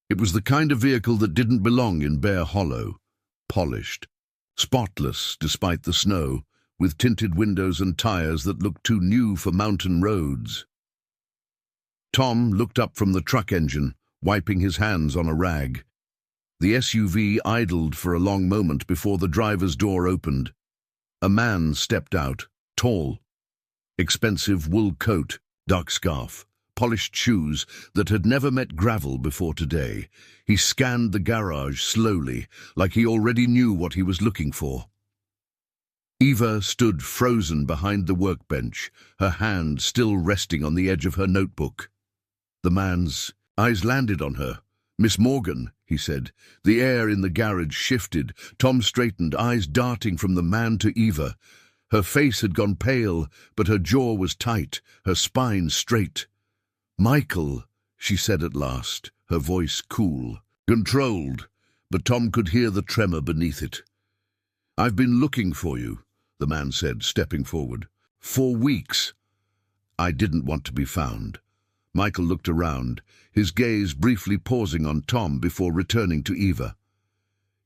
It was the kind of vehicle that didn't belong in Bear Hollow. Polished, spotless despite the snow, with tinted windows and tires that looked too new for mountain roads. Tom looked up from the truck engine, wiping his hands on a rag. The SUV idled for a long moment before the driver's door opened. A man stepped out, tall. Expensive wool coat, dark scarf, polished shoes that had never met gravel before today. He scanned the garage slowly, like he already knew what he was looking for. Eva stood frozen behind the workbench, her hand still resting on the edge of her notebook. The man's eyes landed on her. "Miss Morgan," he said. The air in the garage shifted. Tom straightened, eyes darting from the man to Eva. Her face had gone pale, but her jaw was tight, her spine straight. "Michael," she said at last, her voice cool, controlled, but Tom could hear the tremor beneath it. "I've been looking for you," the man said, stepping forward. "For weeks." "I didn't want to be found." Michael looked around, his gaze briefly pausing on Tom before returning to Eva.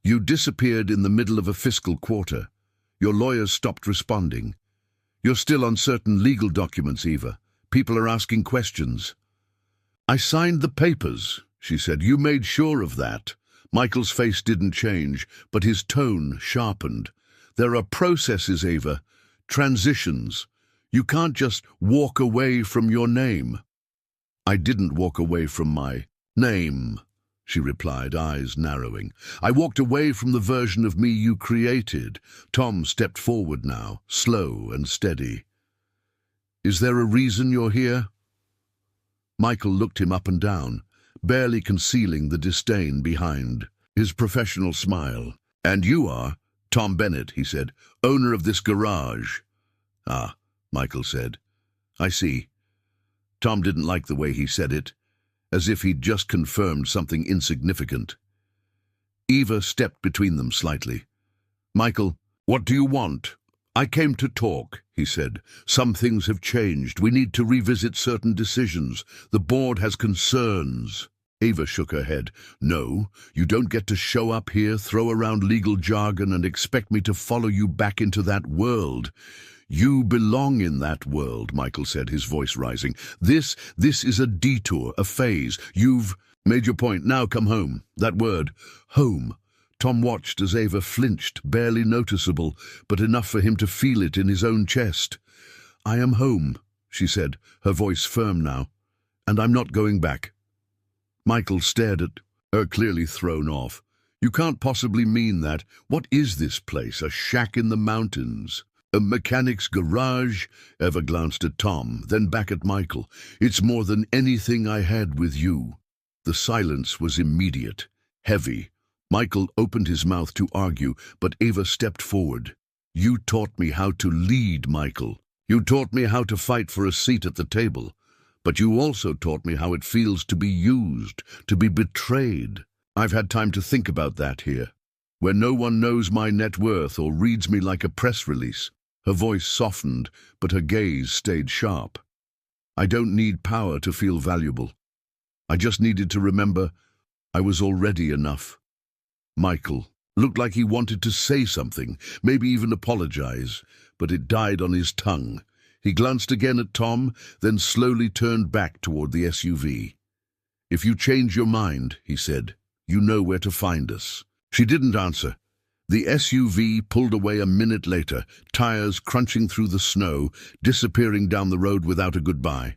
"You disappeared in the middle of a fiscal quarter. Your lawyers stopped responding. You're still on certain legal documents, Eva. People are asking questions." "I signed the papers," she said. "You made sure of that." Michael's face didn't change, but his tone sharpened. "There are processes, Eva. Transitions. You can't just walk away from your name." "I didn't walk away from my name," she replied, eyes narrowing. I walked away from the version of me you created. Tom stepped forward now, slow and steady. Is there a reason you're here? Michael looked him up and down, barely concealing the disdain behind his professional smile. And you are Tom Bennett, he said, owner of this garage. Ah, Michael said. I see. Tom didn't like the way he said it, as if he'd just confirmed something insignificant. Eva stepped between them slightly. Michael, what do you want? I came to talk, he said. Some things have changed. We need to revisit certain decisions. The board has concerns. Eva shook her head. No, you don't get to show up here, throw around legal jargon, and expect me to follow you back into that world. You belong in that world, Michael said, his voice rising. This is a detour, a phase. You've made your point. Now come home. That word, home. Tom watched as Eva flinched, barely noticeable, but enough for him to feel it in his own chest. I am home, she said, her voice firm now, and I'm not going back. Michael stared at her, clearly thrown off. You can't possibly mean that. What is this place? A shack in the mountains? A mechanic's garage? Eva glanced at Tom, then back at Michael. It's more than anything I had with you. The silence was immediate, heavy. Michael opened his mouth to argue, but Eva stepped forward. You taught me how to lead, Michael. You taught me how to fight for a seat at the table. But you also taught me how it feels to be used, to be betrayed. I've had time to think about that here, where no one knows my net worth or reads me like a press release. Her voice softened, but her gaze stayed sharp. I don't need power to feel valuable. I just needed to remember I was already enough. Michael looked like he wanted to say something, maybe even apologize, but it died on his tongue. He glanced again at Tom, then slowly turned back toward the SUV. If you change your mind, he said, you know where to find us. She didn't answer. The SUV pulled away a minute later, tires crunching through the snow, disappearing down the road without a goodbye.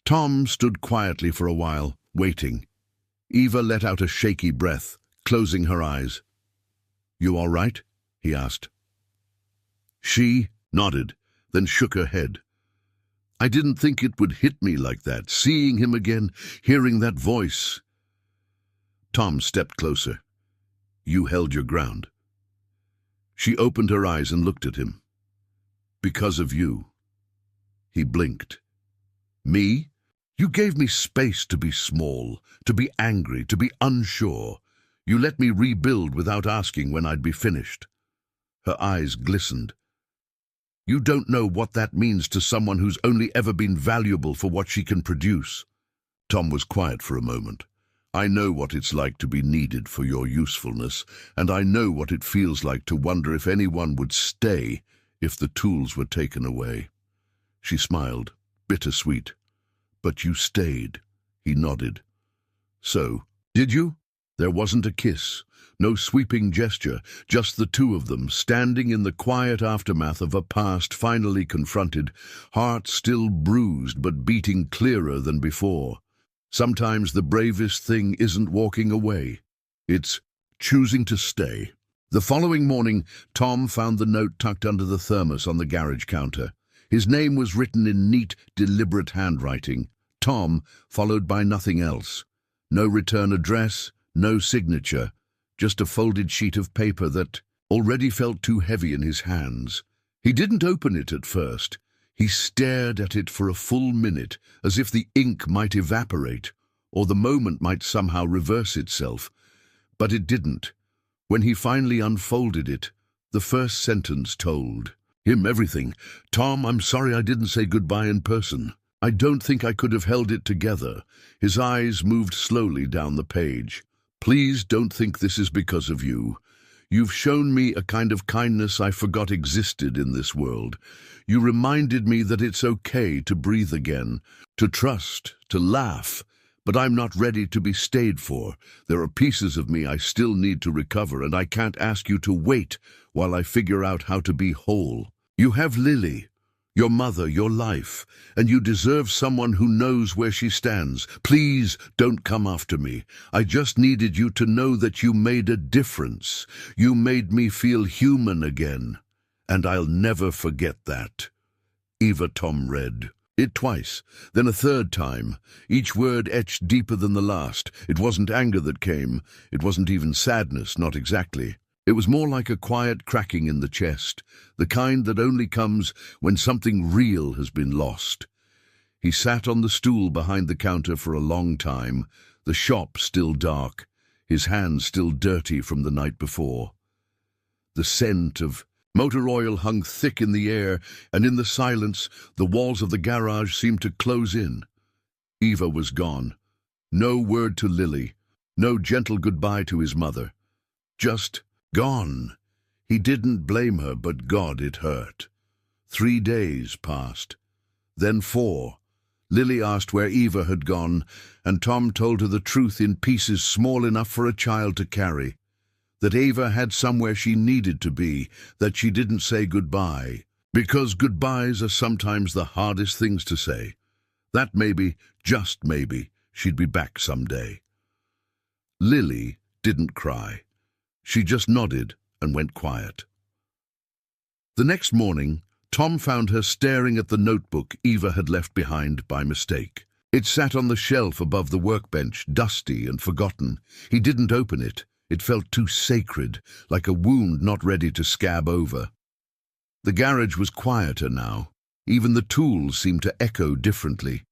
Tom stood quietly for a while, waiting. Eva let out a shaky breath, closing her eyes. You all right? He asked. She nodded, then shook her head. I didn't think it would hit me like that, seeing him again, hearing that voice. Tom stepped closer. You held your ground. She opened her eyes and looked at him. Because of you. He blinked. Me? You gave me space to be small, to be angry, to be unsure. You let me rebuild without asking when I'd be finished. Her eyes glistened. You don't know what that means to someone who's only ever been valuable for what she can produce. Tom was quiet for a moment. I know what it's like to be needed for your usefulness, and I know what it feels like to wonder if anyone would stay if the tools were taken away. She smiled, bittersweet. But you stayed. He nodded. So, did you? There wasn't a kiss, no sweeping gesture, just the two of them standing in the quiet aftermath of a past finally confronted, heart still bruised but beating clearer than before. Sometimes the bravest thing isn't walking away. It's choosing to stay. The following morning, Tom found the note tucked under the thermos on the garage counter. His name was written in neat, deliberate handwriting. Tom, followed by nothing else. No return address, no signature, just a folded sheet of paper that already felt too heavy in his hands. He didn't open it at first. He stared at it for a full minute, as if the ink might evaporate, or the moment might somehow reverse itself. But it didn't. When he finally unfolded it, the first sentence told him everything. Tom, I'm sorry I didn't say goodbye in person. I don't think I could have held it together. His eyes moved slowly down the page. Please don't think this is because of you. You've shown me a kind of kindness I forgot existed in this world. You reminded me that it's okay to breathe again, to trust, to laugh. But I'm not ready to be stayed for. There are pieces of me I still need to recover, and I can't ask you to wait while I figure out how to be whole. You have Lily. your mother, your life, and you deserve someone who knows where she stands. Please don't come after me. I just needed you to know that you made a difference. You made me feel human again, and I'll never forget that." Eva. Tom read it twice, then a third time, each word etched deeper than the last. It wasn't anger that came. It wasn't even sadness, not exactly. It was more like a quiet cracking in the chest, the kind that only comes when something real has been lost. He sat on the stool behind the counter for a long time, the shop still dark, his hands still dirty from the night before. The scent of motor oil hung thick in the air, and in the silence, the walls of the garage seemed to close in. Eva was gone. No word to Lily, no gentle goodbye to his mother. Just gone. He didn't blame her, but God, it hurt. 3 days passed. Then 4. Lily asked where Eva had gone, and Tom told her the truth in pieces small enough for a child to carry. That Eva had somewhere she needed to be, that she didn't say goodbye, because goodbyes are sometimes the hardest things to say. That maybe, just maybe, she'd be back someday. Lily didn't cry. She just nodded and went quiet. The next morning, Tom found her staring at the notebook Eva had left behind by mistake. It sat on the shelf above the workbench, dusty and forgotten. He didn't open it. It felt too sacred, like a wound not ready to scab over. The garage was quieter now. Even the tools seemed to echo differently.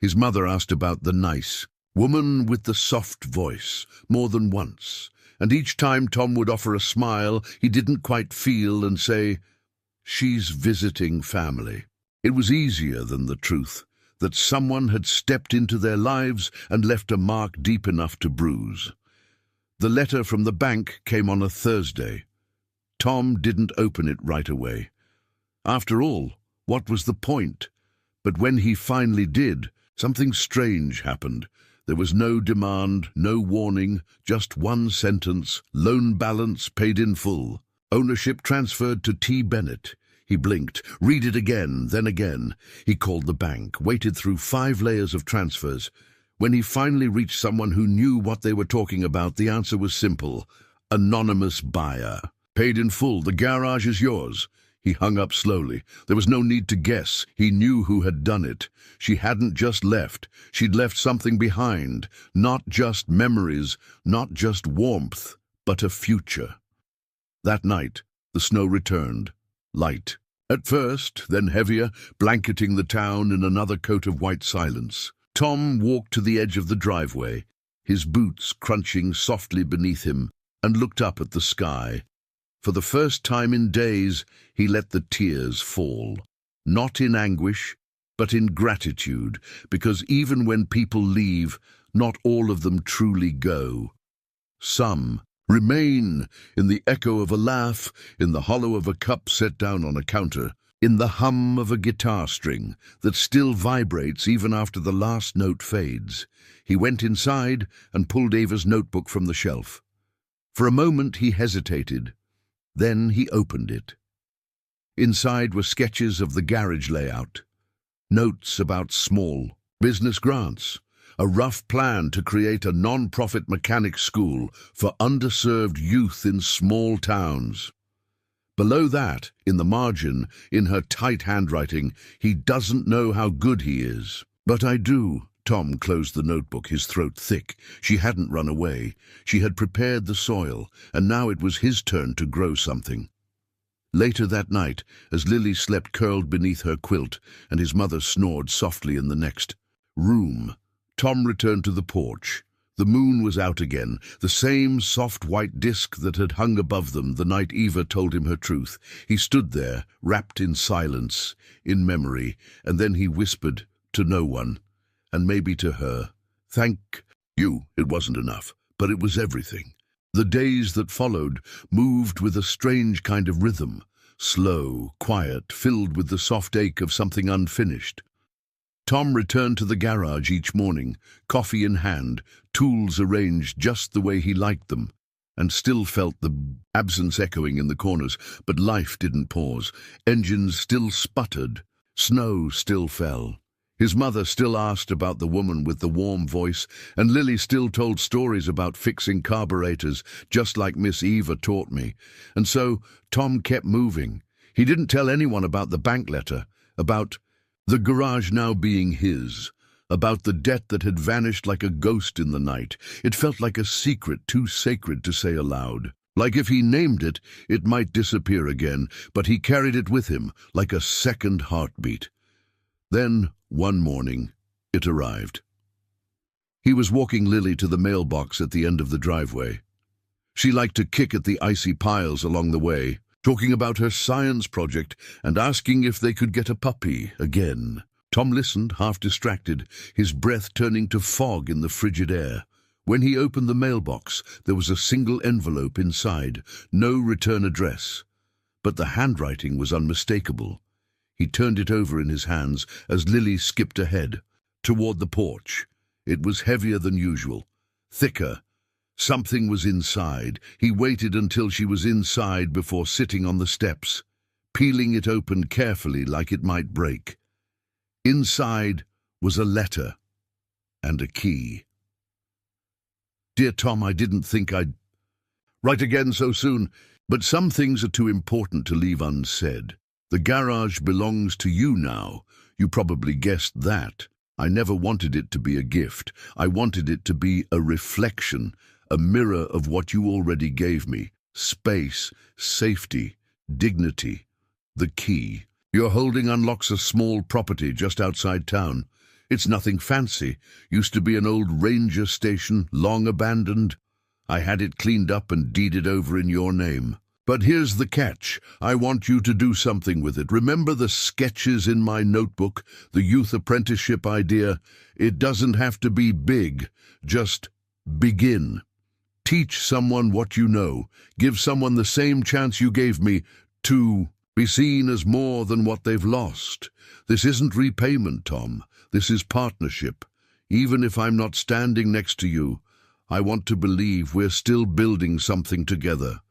His mother asked about the nice woman with the soft voice more than once, and each time Tom would offer a smile he didn't quite feel and say, "She's visiting family." It was easier than the truth, that someone had stepped into their lives and left a mark deep enough to bruise. The letter from the bank came on a Thursday. Tom didn't open it right away. After all, what was the point? But when he finally did, something strange happened. There was no demand, no warning, just one sentence: loan balance paid in full. Ownership transferred to T. Bennett. He blinked, read it again, then again. He called the bank, waited through 5 layers of transfers. When he finally reached someone who knew what they were talking about, the answer was simple: anonymous buyer. Paid in full, the garage is yours. He hung up slowly. There was no need to guess. He knew who had done it. She hadn't just left. She'd left something behind. Not just memories, not just warmth, but a future. That night, the snow returned. Light. At first, then heavier, blanketing the town in another coat of white silence. Tom walked to the edge of the driveway, his boots crunching softly beneath him, and looked up at the sky. For the first time in days, he let the tears fall. Not in anguish, but in gratitude, because even when people leave, not all of them truly go. Some remain in the echo of a laugh, in the hollow of a cup set down on a counter, in the hum of a guitar string that still vibrates even after the last note fades. He went inside and pulled Eva's notebook from the shelf. For a moment he hesitated. Then he opened it. Inside were sketches of the garage layout, notes about small business grants, a rough plan to create a non-profit mechanic school for underserved youth in small towns. Below that, in the margin, in her tight handwriting, "He doesn't know how good he is." "But I do." Tom closed the notebook, his throat thick. She hadn't run away. She had prepared the soil, and now it was his turn to grow something. Later that night, as Lily slept curled beneath her quilt, and his mother snored softly in the next room, Tom returned to the porch. The moon was out again, the same soft white disk that had hung above them the night Eva told him her truth. He stood there, wrapped in silence, in memory, and then he whispered to no one, and maybe to her, "Thank you." It wasn't enough, but it was everything. The days that followed moved with a strange kind of rhythm, slow, quiet, filled with the soft ache of something unfinished. Tom returned to the garage each morning, coffee in hand, tools arranged just the way he liked them, and still felt the absence echoing in the corners, but life didn't pause. Engines still sputtered, Snow still fell. His mother still asked about the woman with the warm voice, and Lily still told stories about fixing carburetors, just like Miss Eva taught me. And so Tom kept moving. He didn't tell anyone about the bank letter, about the garage now being his, about the debt that had vanished like a ghost in the night. It felt like a secret too sacred to say aloud. Like if he named it, it might disappear again, but he carried it with him like a second heartbeat. Then, one morning, it arrived. He was walking Lily to the mailbox at the end of the driveway. She liked to kick at the icy piles along the way, talking about her science project and asking if they could get a puppy again. Tom listened, half distracted, his breath turning to fog in the frigid air. When he opened the mailbox, there was a single envelope inside, no return address. But the handwriting was unmistakable. He turned it over in his hands as Lily skipped ahead, toward the porch. It was heavier than usual, thicker. Something was inside. He waited until she was inside before sitting on the steps, peeling it open carefully like it might break. Inside was a letter and a key. "Dear Tom, I didn't think I'd write again so soon, but some things are too important to leave unsaid. The garage belongs to you now. You probably guessed that. I never wanted it to be a gift. I wanted it to be a reflection, a mirror of what you already gave me. Space, safety, dignity. The key you're holding unlocks a small property just outside town. It's nothing fancy. Used to be an old ranger station, long abandoned. I had it cleaned up and deeded over in your name. But here's the catch. I want you to do something with it. Remember the sketches in my notebook, the youth apprenticeship idea? It doesn't have to be big. Just begin. Teach someone what you know. Give someone the same chance you gave me to be seen as more than what they've lost. This isn't repayment, Tom. This is partnership. Even if I'm not standing next to you, I want to believe we're still building something together.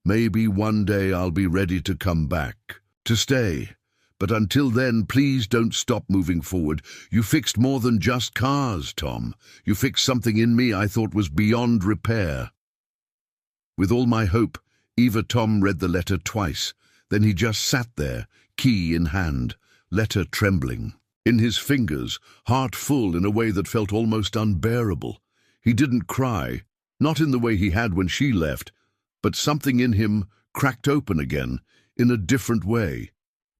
Maybe one day I'll be ready to come back, to stay. But until then, please don't stop moving forward. You fixed more than just cars, Tom. You fixed something in me I thought was beyond repair." With all my hope, Tom read the letter twice. Then he just sat there, key in hand, letter trembling. In his fingers, heart full in a way that felt almost unbearable. He didn't cry, not in the way he had when she left, but something in him cracked open again, in a different way.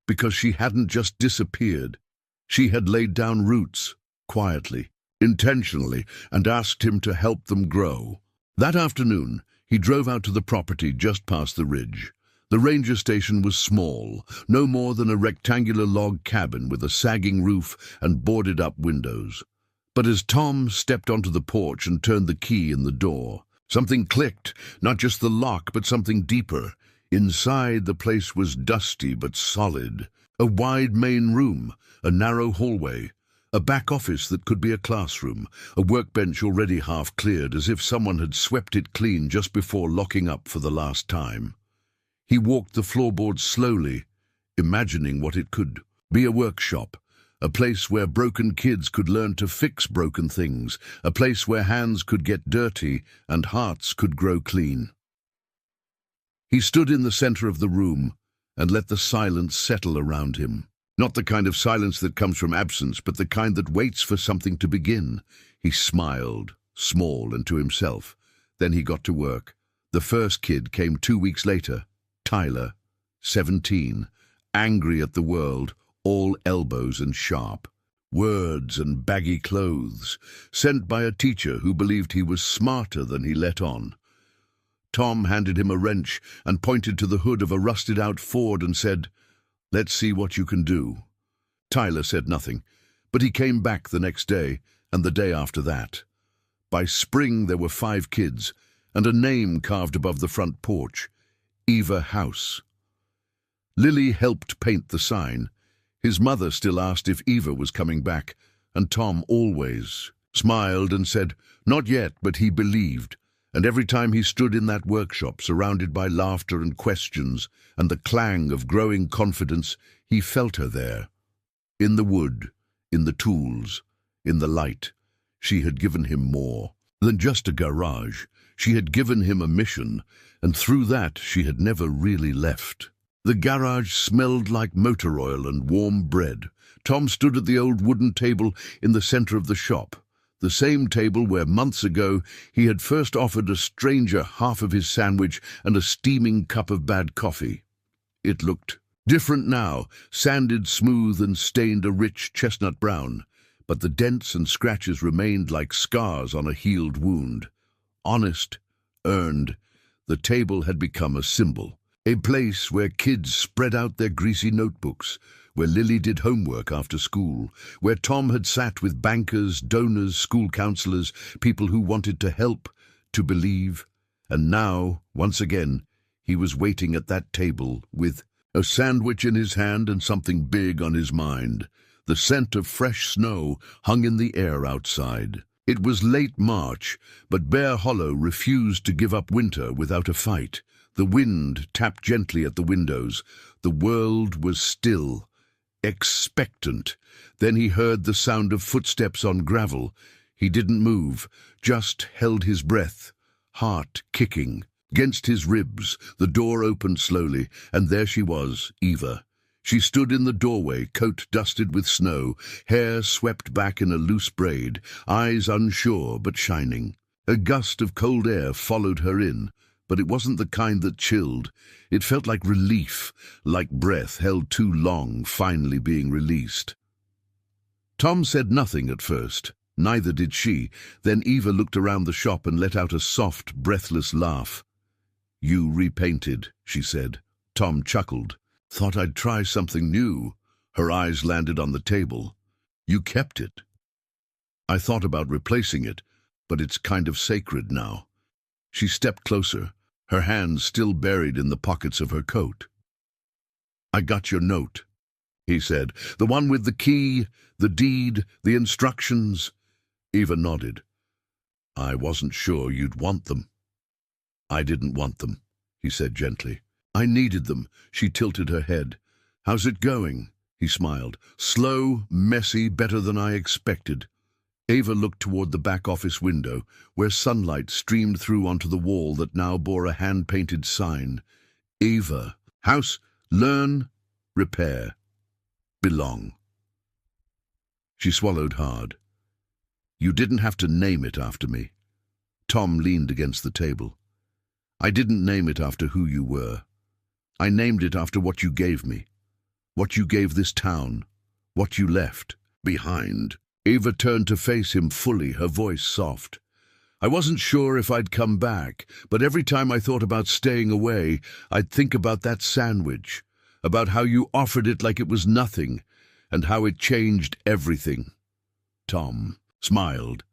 Because she hadn't just disappeared. She had laid down roots, quietly, intentionally, and asked him to help them grow. That afternoon, he drove out to the property just past the ridge. The ranger station was small, no more than a rectangular log cabin with a sagging roof and boarded-up windows. But as Tom stepped onto the porch and turned the key in the door, something clicked, not just the lock, but something deeper. Inside, the place was dusty but solid. A wide main room, a narrow hallway, a back office that could be a classroom, a workbench already half cleared as if someone had swept it clean just before locking up for the last time. He walked the floorboards slowly, imagining what it could be: a workshop, a place where broken kids could learn to fix broken things, a place where hands could get dirty and hearts could grow clean. He stood in the center of the room and let the silence settle around him. Not the kind of silence that comes from absence, but the kind that waits for something to begin. He smiled, small and to himself. Then he got to work. The first kid came 2 weeks later. Tyler, 17, angry at the world, all elbows and sharp. Words and baggy clothes, sent by a teacher who believed he was smarter than he let on. Tom handed him a wrench and pointed to the hood of a rusted-out Ford and said, "Let's see what you can do." Tyler said nothing, but he came back the next day and the day after that. By spring there were 5 kids and a name carved above the front porch: Eva House. Lily helped paint the sign. His mother still asked if Eva was coming back, and Tom always smiled and said, not yet, but he believed. And every time he stood in that workshop, surrounded by laughter and questions and the clang of growing confidence, he felt her there, In the wood, in the tools, in the light, she had given him more than just a garage. She had given him a mission, and through that she had never really left. The garage smelled like motor oil and warm bread. Tom stood at the old wooden table in the center of the shop, the same table where months ago he had first offered a stranger half of his sandwich and a steaming cup of bad coffee. It looked different now, sanded smooth and stained a rich chestnut brown, but the dents and scratches remained like scars on a healed wound. Honest, earned, the table had become a symbol, a place where kids spread out their greasy notebooks, where Lily did homework after school, where Tom had sat with bankers, donors, school counselors, people who wanted to help, to believe. And now, once again, he was waiting at that table with a sandwich in his hand and something big on his mind. The scent of fresh snow hung in the air outside. It was late March, but Bear Hollow refused to give up winter without a fight. The wind tapped gently at the windows. The world was still, expectant. Then he heard the sound of footsteps on gravel. He didn't move, just held his breath, heart kicking. Against his ribs, the door opened slowly, and there she was, Eva. She stood in the doorway, coat dusted with snow, hair swept back in a loose braid, eyes unsure but shining. A gust of cold air followed her in, but it wasn't the kind that chilled. It felt like relief, like breath held too long, finally being released. Tom said nothing at first. Neither did she. Then Eva looked around the shop and let out a soft, breathless laugh. "You repainted," she said. Tom chuckled. "Thought I'd try something new." Her eyes landed on the table. "You kept it." "I thought about replacing it, but it's kind of sacred now." She stepped closer, her hands still buried in the pockets of her coat. "I got your note," he said. "The one with the key, the deed, the instructions." Eva nodded. "I wasn't sure you'd want them." "I didn't want them," he said gently. "I needed them." She tilted her head. "How's it going?" He smiled. "Slow, messy, better than I expected." Eva looked toward the back office window, where sunlight streamed through onto the wall that now bore a hand-painted sign. Eva. House. Learn. Repair. Belong. She swallowed hard. "You didn't have to name it after me." Tom leaned against the table. "I didn't name it after who you were. I named it after what you gave me, what you gave this town, what you left behind." Eva turned to face him fully, her voice soft. "I wasn't sure if I'd come back, but every time I thought about staying away, I'd think about that sandwich, about how you offered it like it was nothing, and how it changed everything." Tom smiled.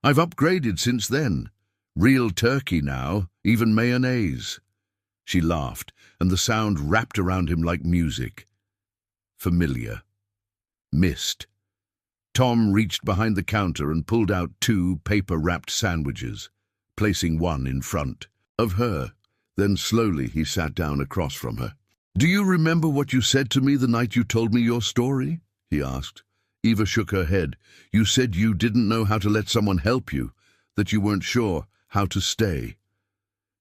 "I've upgraded since then. Real turkey now, even mayonnaise." She laughed, and the sound wrapped around him like music. Familiar. Missed. Tom reached behind the counter and pulled out 2 paper-wrapped sandwiches, placing one in front of her. Then slowly he sat down across from her. "Do you remember what you said to me the night you told me your story?" he asked. Eva shook her head. "You said you didn't know how to let someone help you, that you weren't sure how to stay."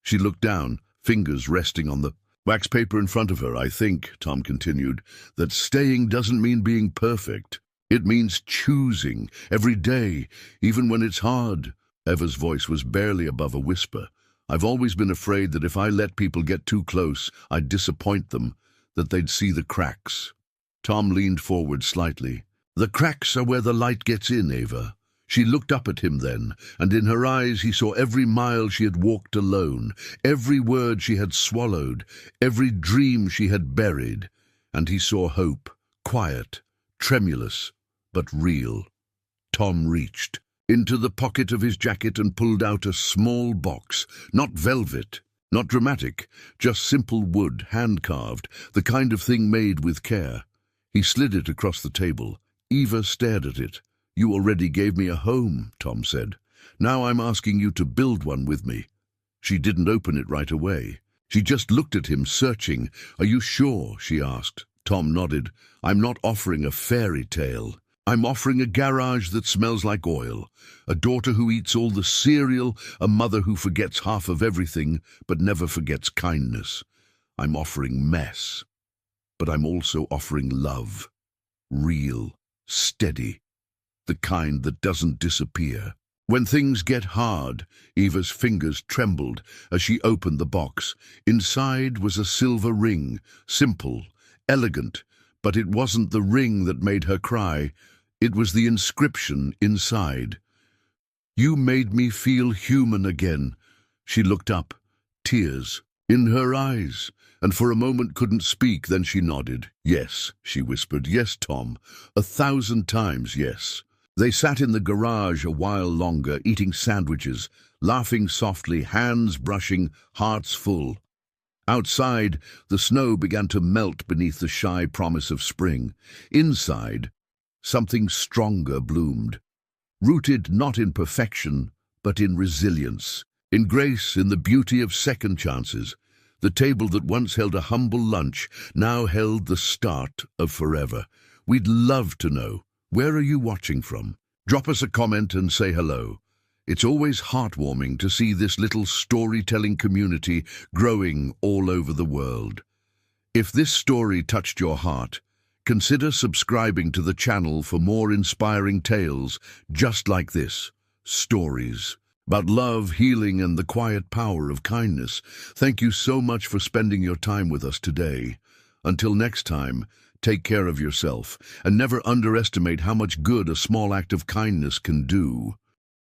She looked down, fingers resting on the wax paper in front of her. "I think," Tom continued, "that staying doesn't mean being perfect. It means choosing every day, even when it's hard." Eva's voice was barely above a whisper. "I've always been afraid that if I let people get too close, I'd disappoint them, that they'd see the cracks." Tom leaned forward slightly. "The cracks are where the light gets in, Eva." She looked up at him then, and in her eyes he saw every mile she had walked alone, every word she had swallowed, every dream she had buried, and he saw hope, quiet, tremulous, but real. Tom reached into the pocket of his jacket and pulled out a small box, not velvet, not dramatic, just simple wood, hand-carved, the kind of thing made with care. He slid it across the table. Eva stared at it. "You already gave me a home," Tom said. "Now I'm asking you to build one with me." She didn't open it right away. She just looked at him, searching. "Are you sure?" she asked. Tom nodded. I'm not offering a fairy tale. I'm offering a garage that smells like oil, a daughter who eats all the cereal, a mother who forgets half of everything but never forgets kindness. I'm offering mess, but I'm also offering love. Real, steady, the kind that doesn't disappear. When things get hard, Eva's fingers trembled as she opened the box. Inside was a silver ring, simple, elegant, but it wasn't the ring that made her cry. It was the inscription inside. You made me feel human again. She looked up, tears in her eyes, and for a moment couldn't speak. Then she nodded. Yes, she whispered. Yes, Tom, 1,000 times yes. They sat in the garage a while longer, eating sandwiches, laughing softly, hands brushing, hearts full. Outside, the snow began to melt beneath the shy promise of spring. Inside, something stronger bloomed, rooted not in perfection, but in resilience, in grace, in the beauty of second chances. The table that once held a humble lunch now held the start of forever. We'd love to know, where are you watching from? Drop us a comment and say hello. It's always heartwarming to see this little storytelling community growing all over the world. If this story touched your heart, consider subscribing to the channel for more inspiring tales just like this. Stories about love, healing, and the quiet power of kindness. Thank you so much for spending your time with us today. Until next time, take care of yourself and never underestimate how much good a small act of kindness can do.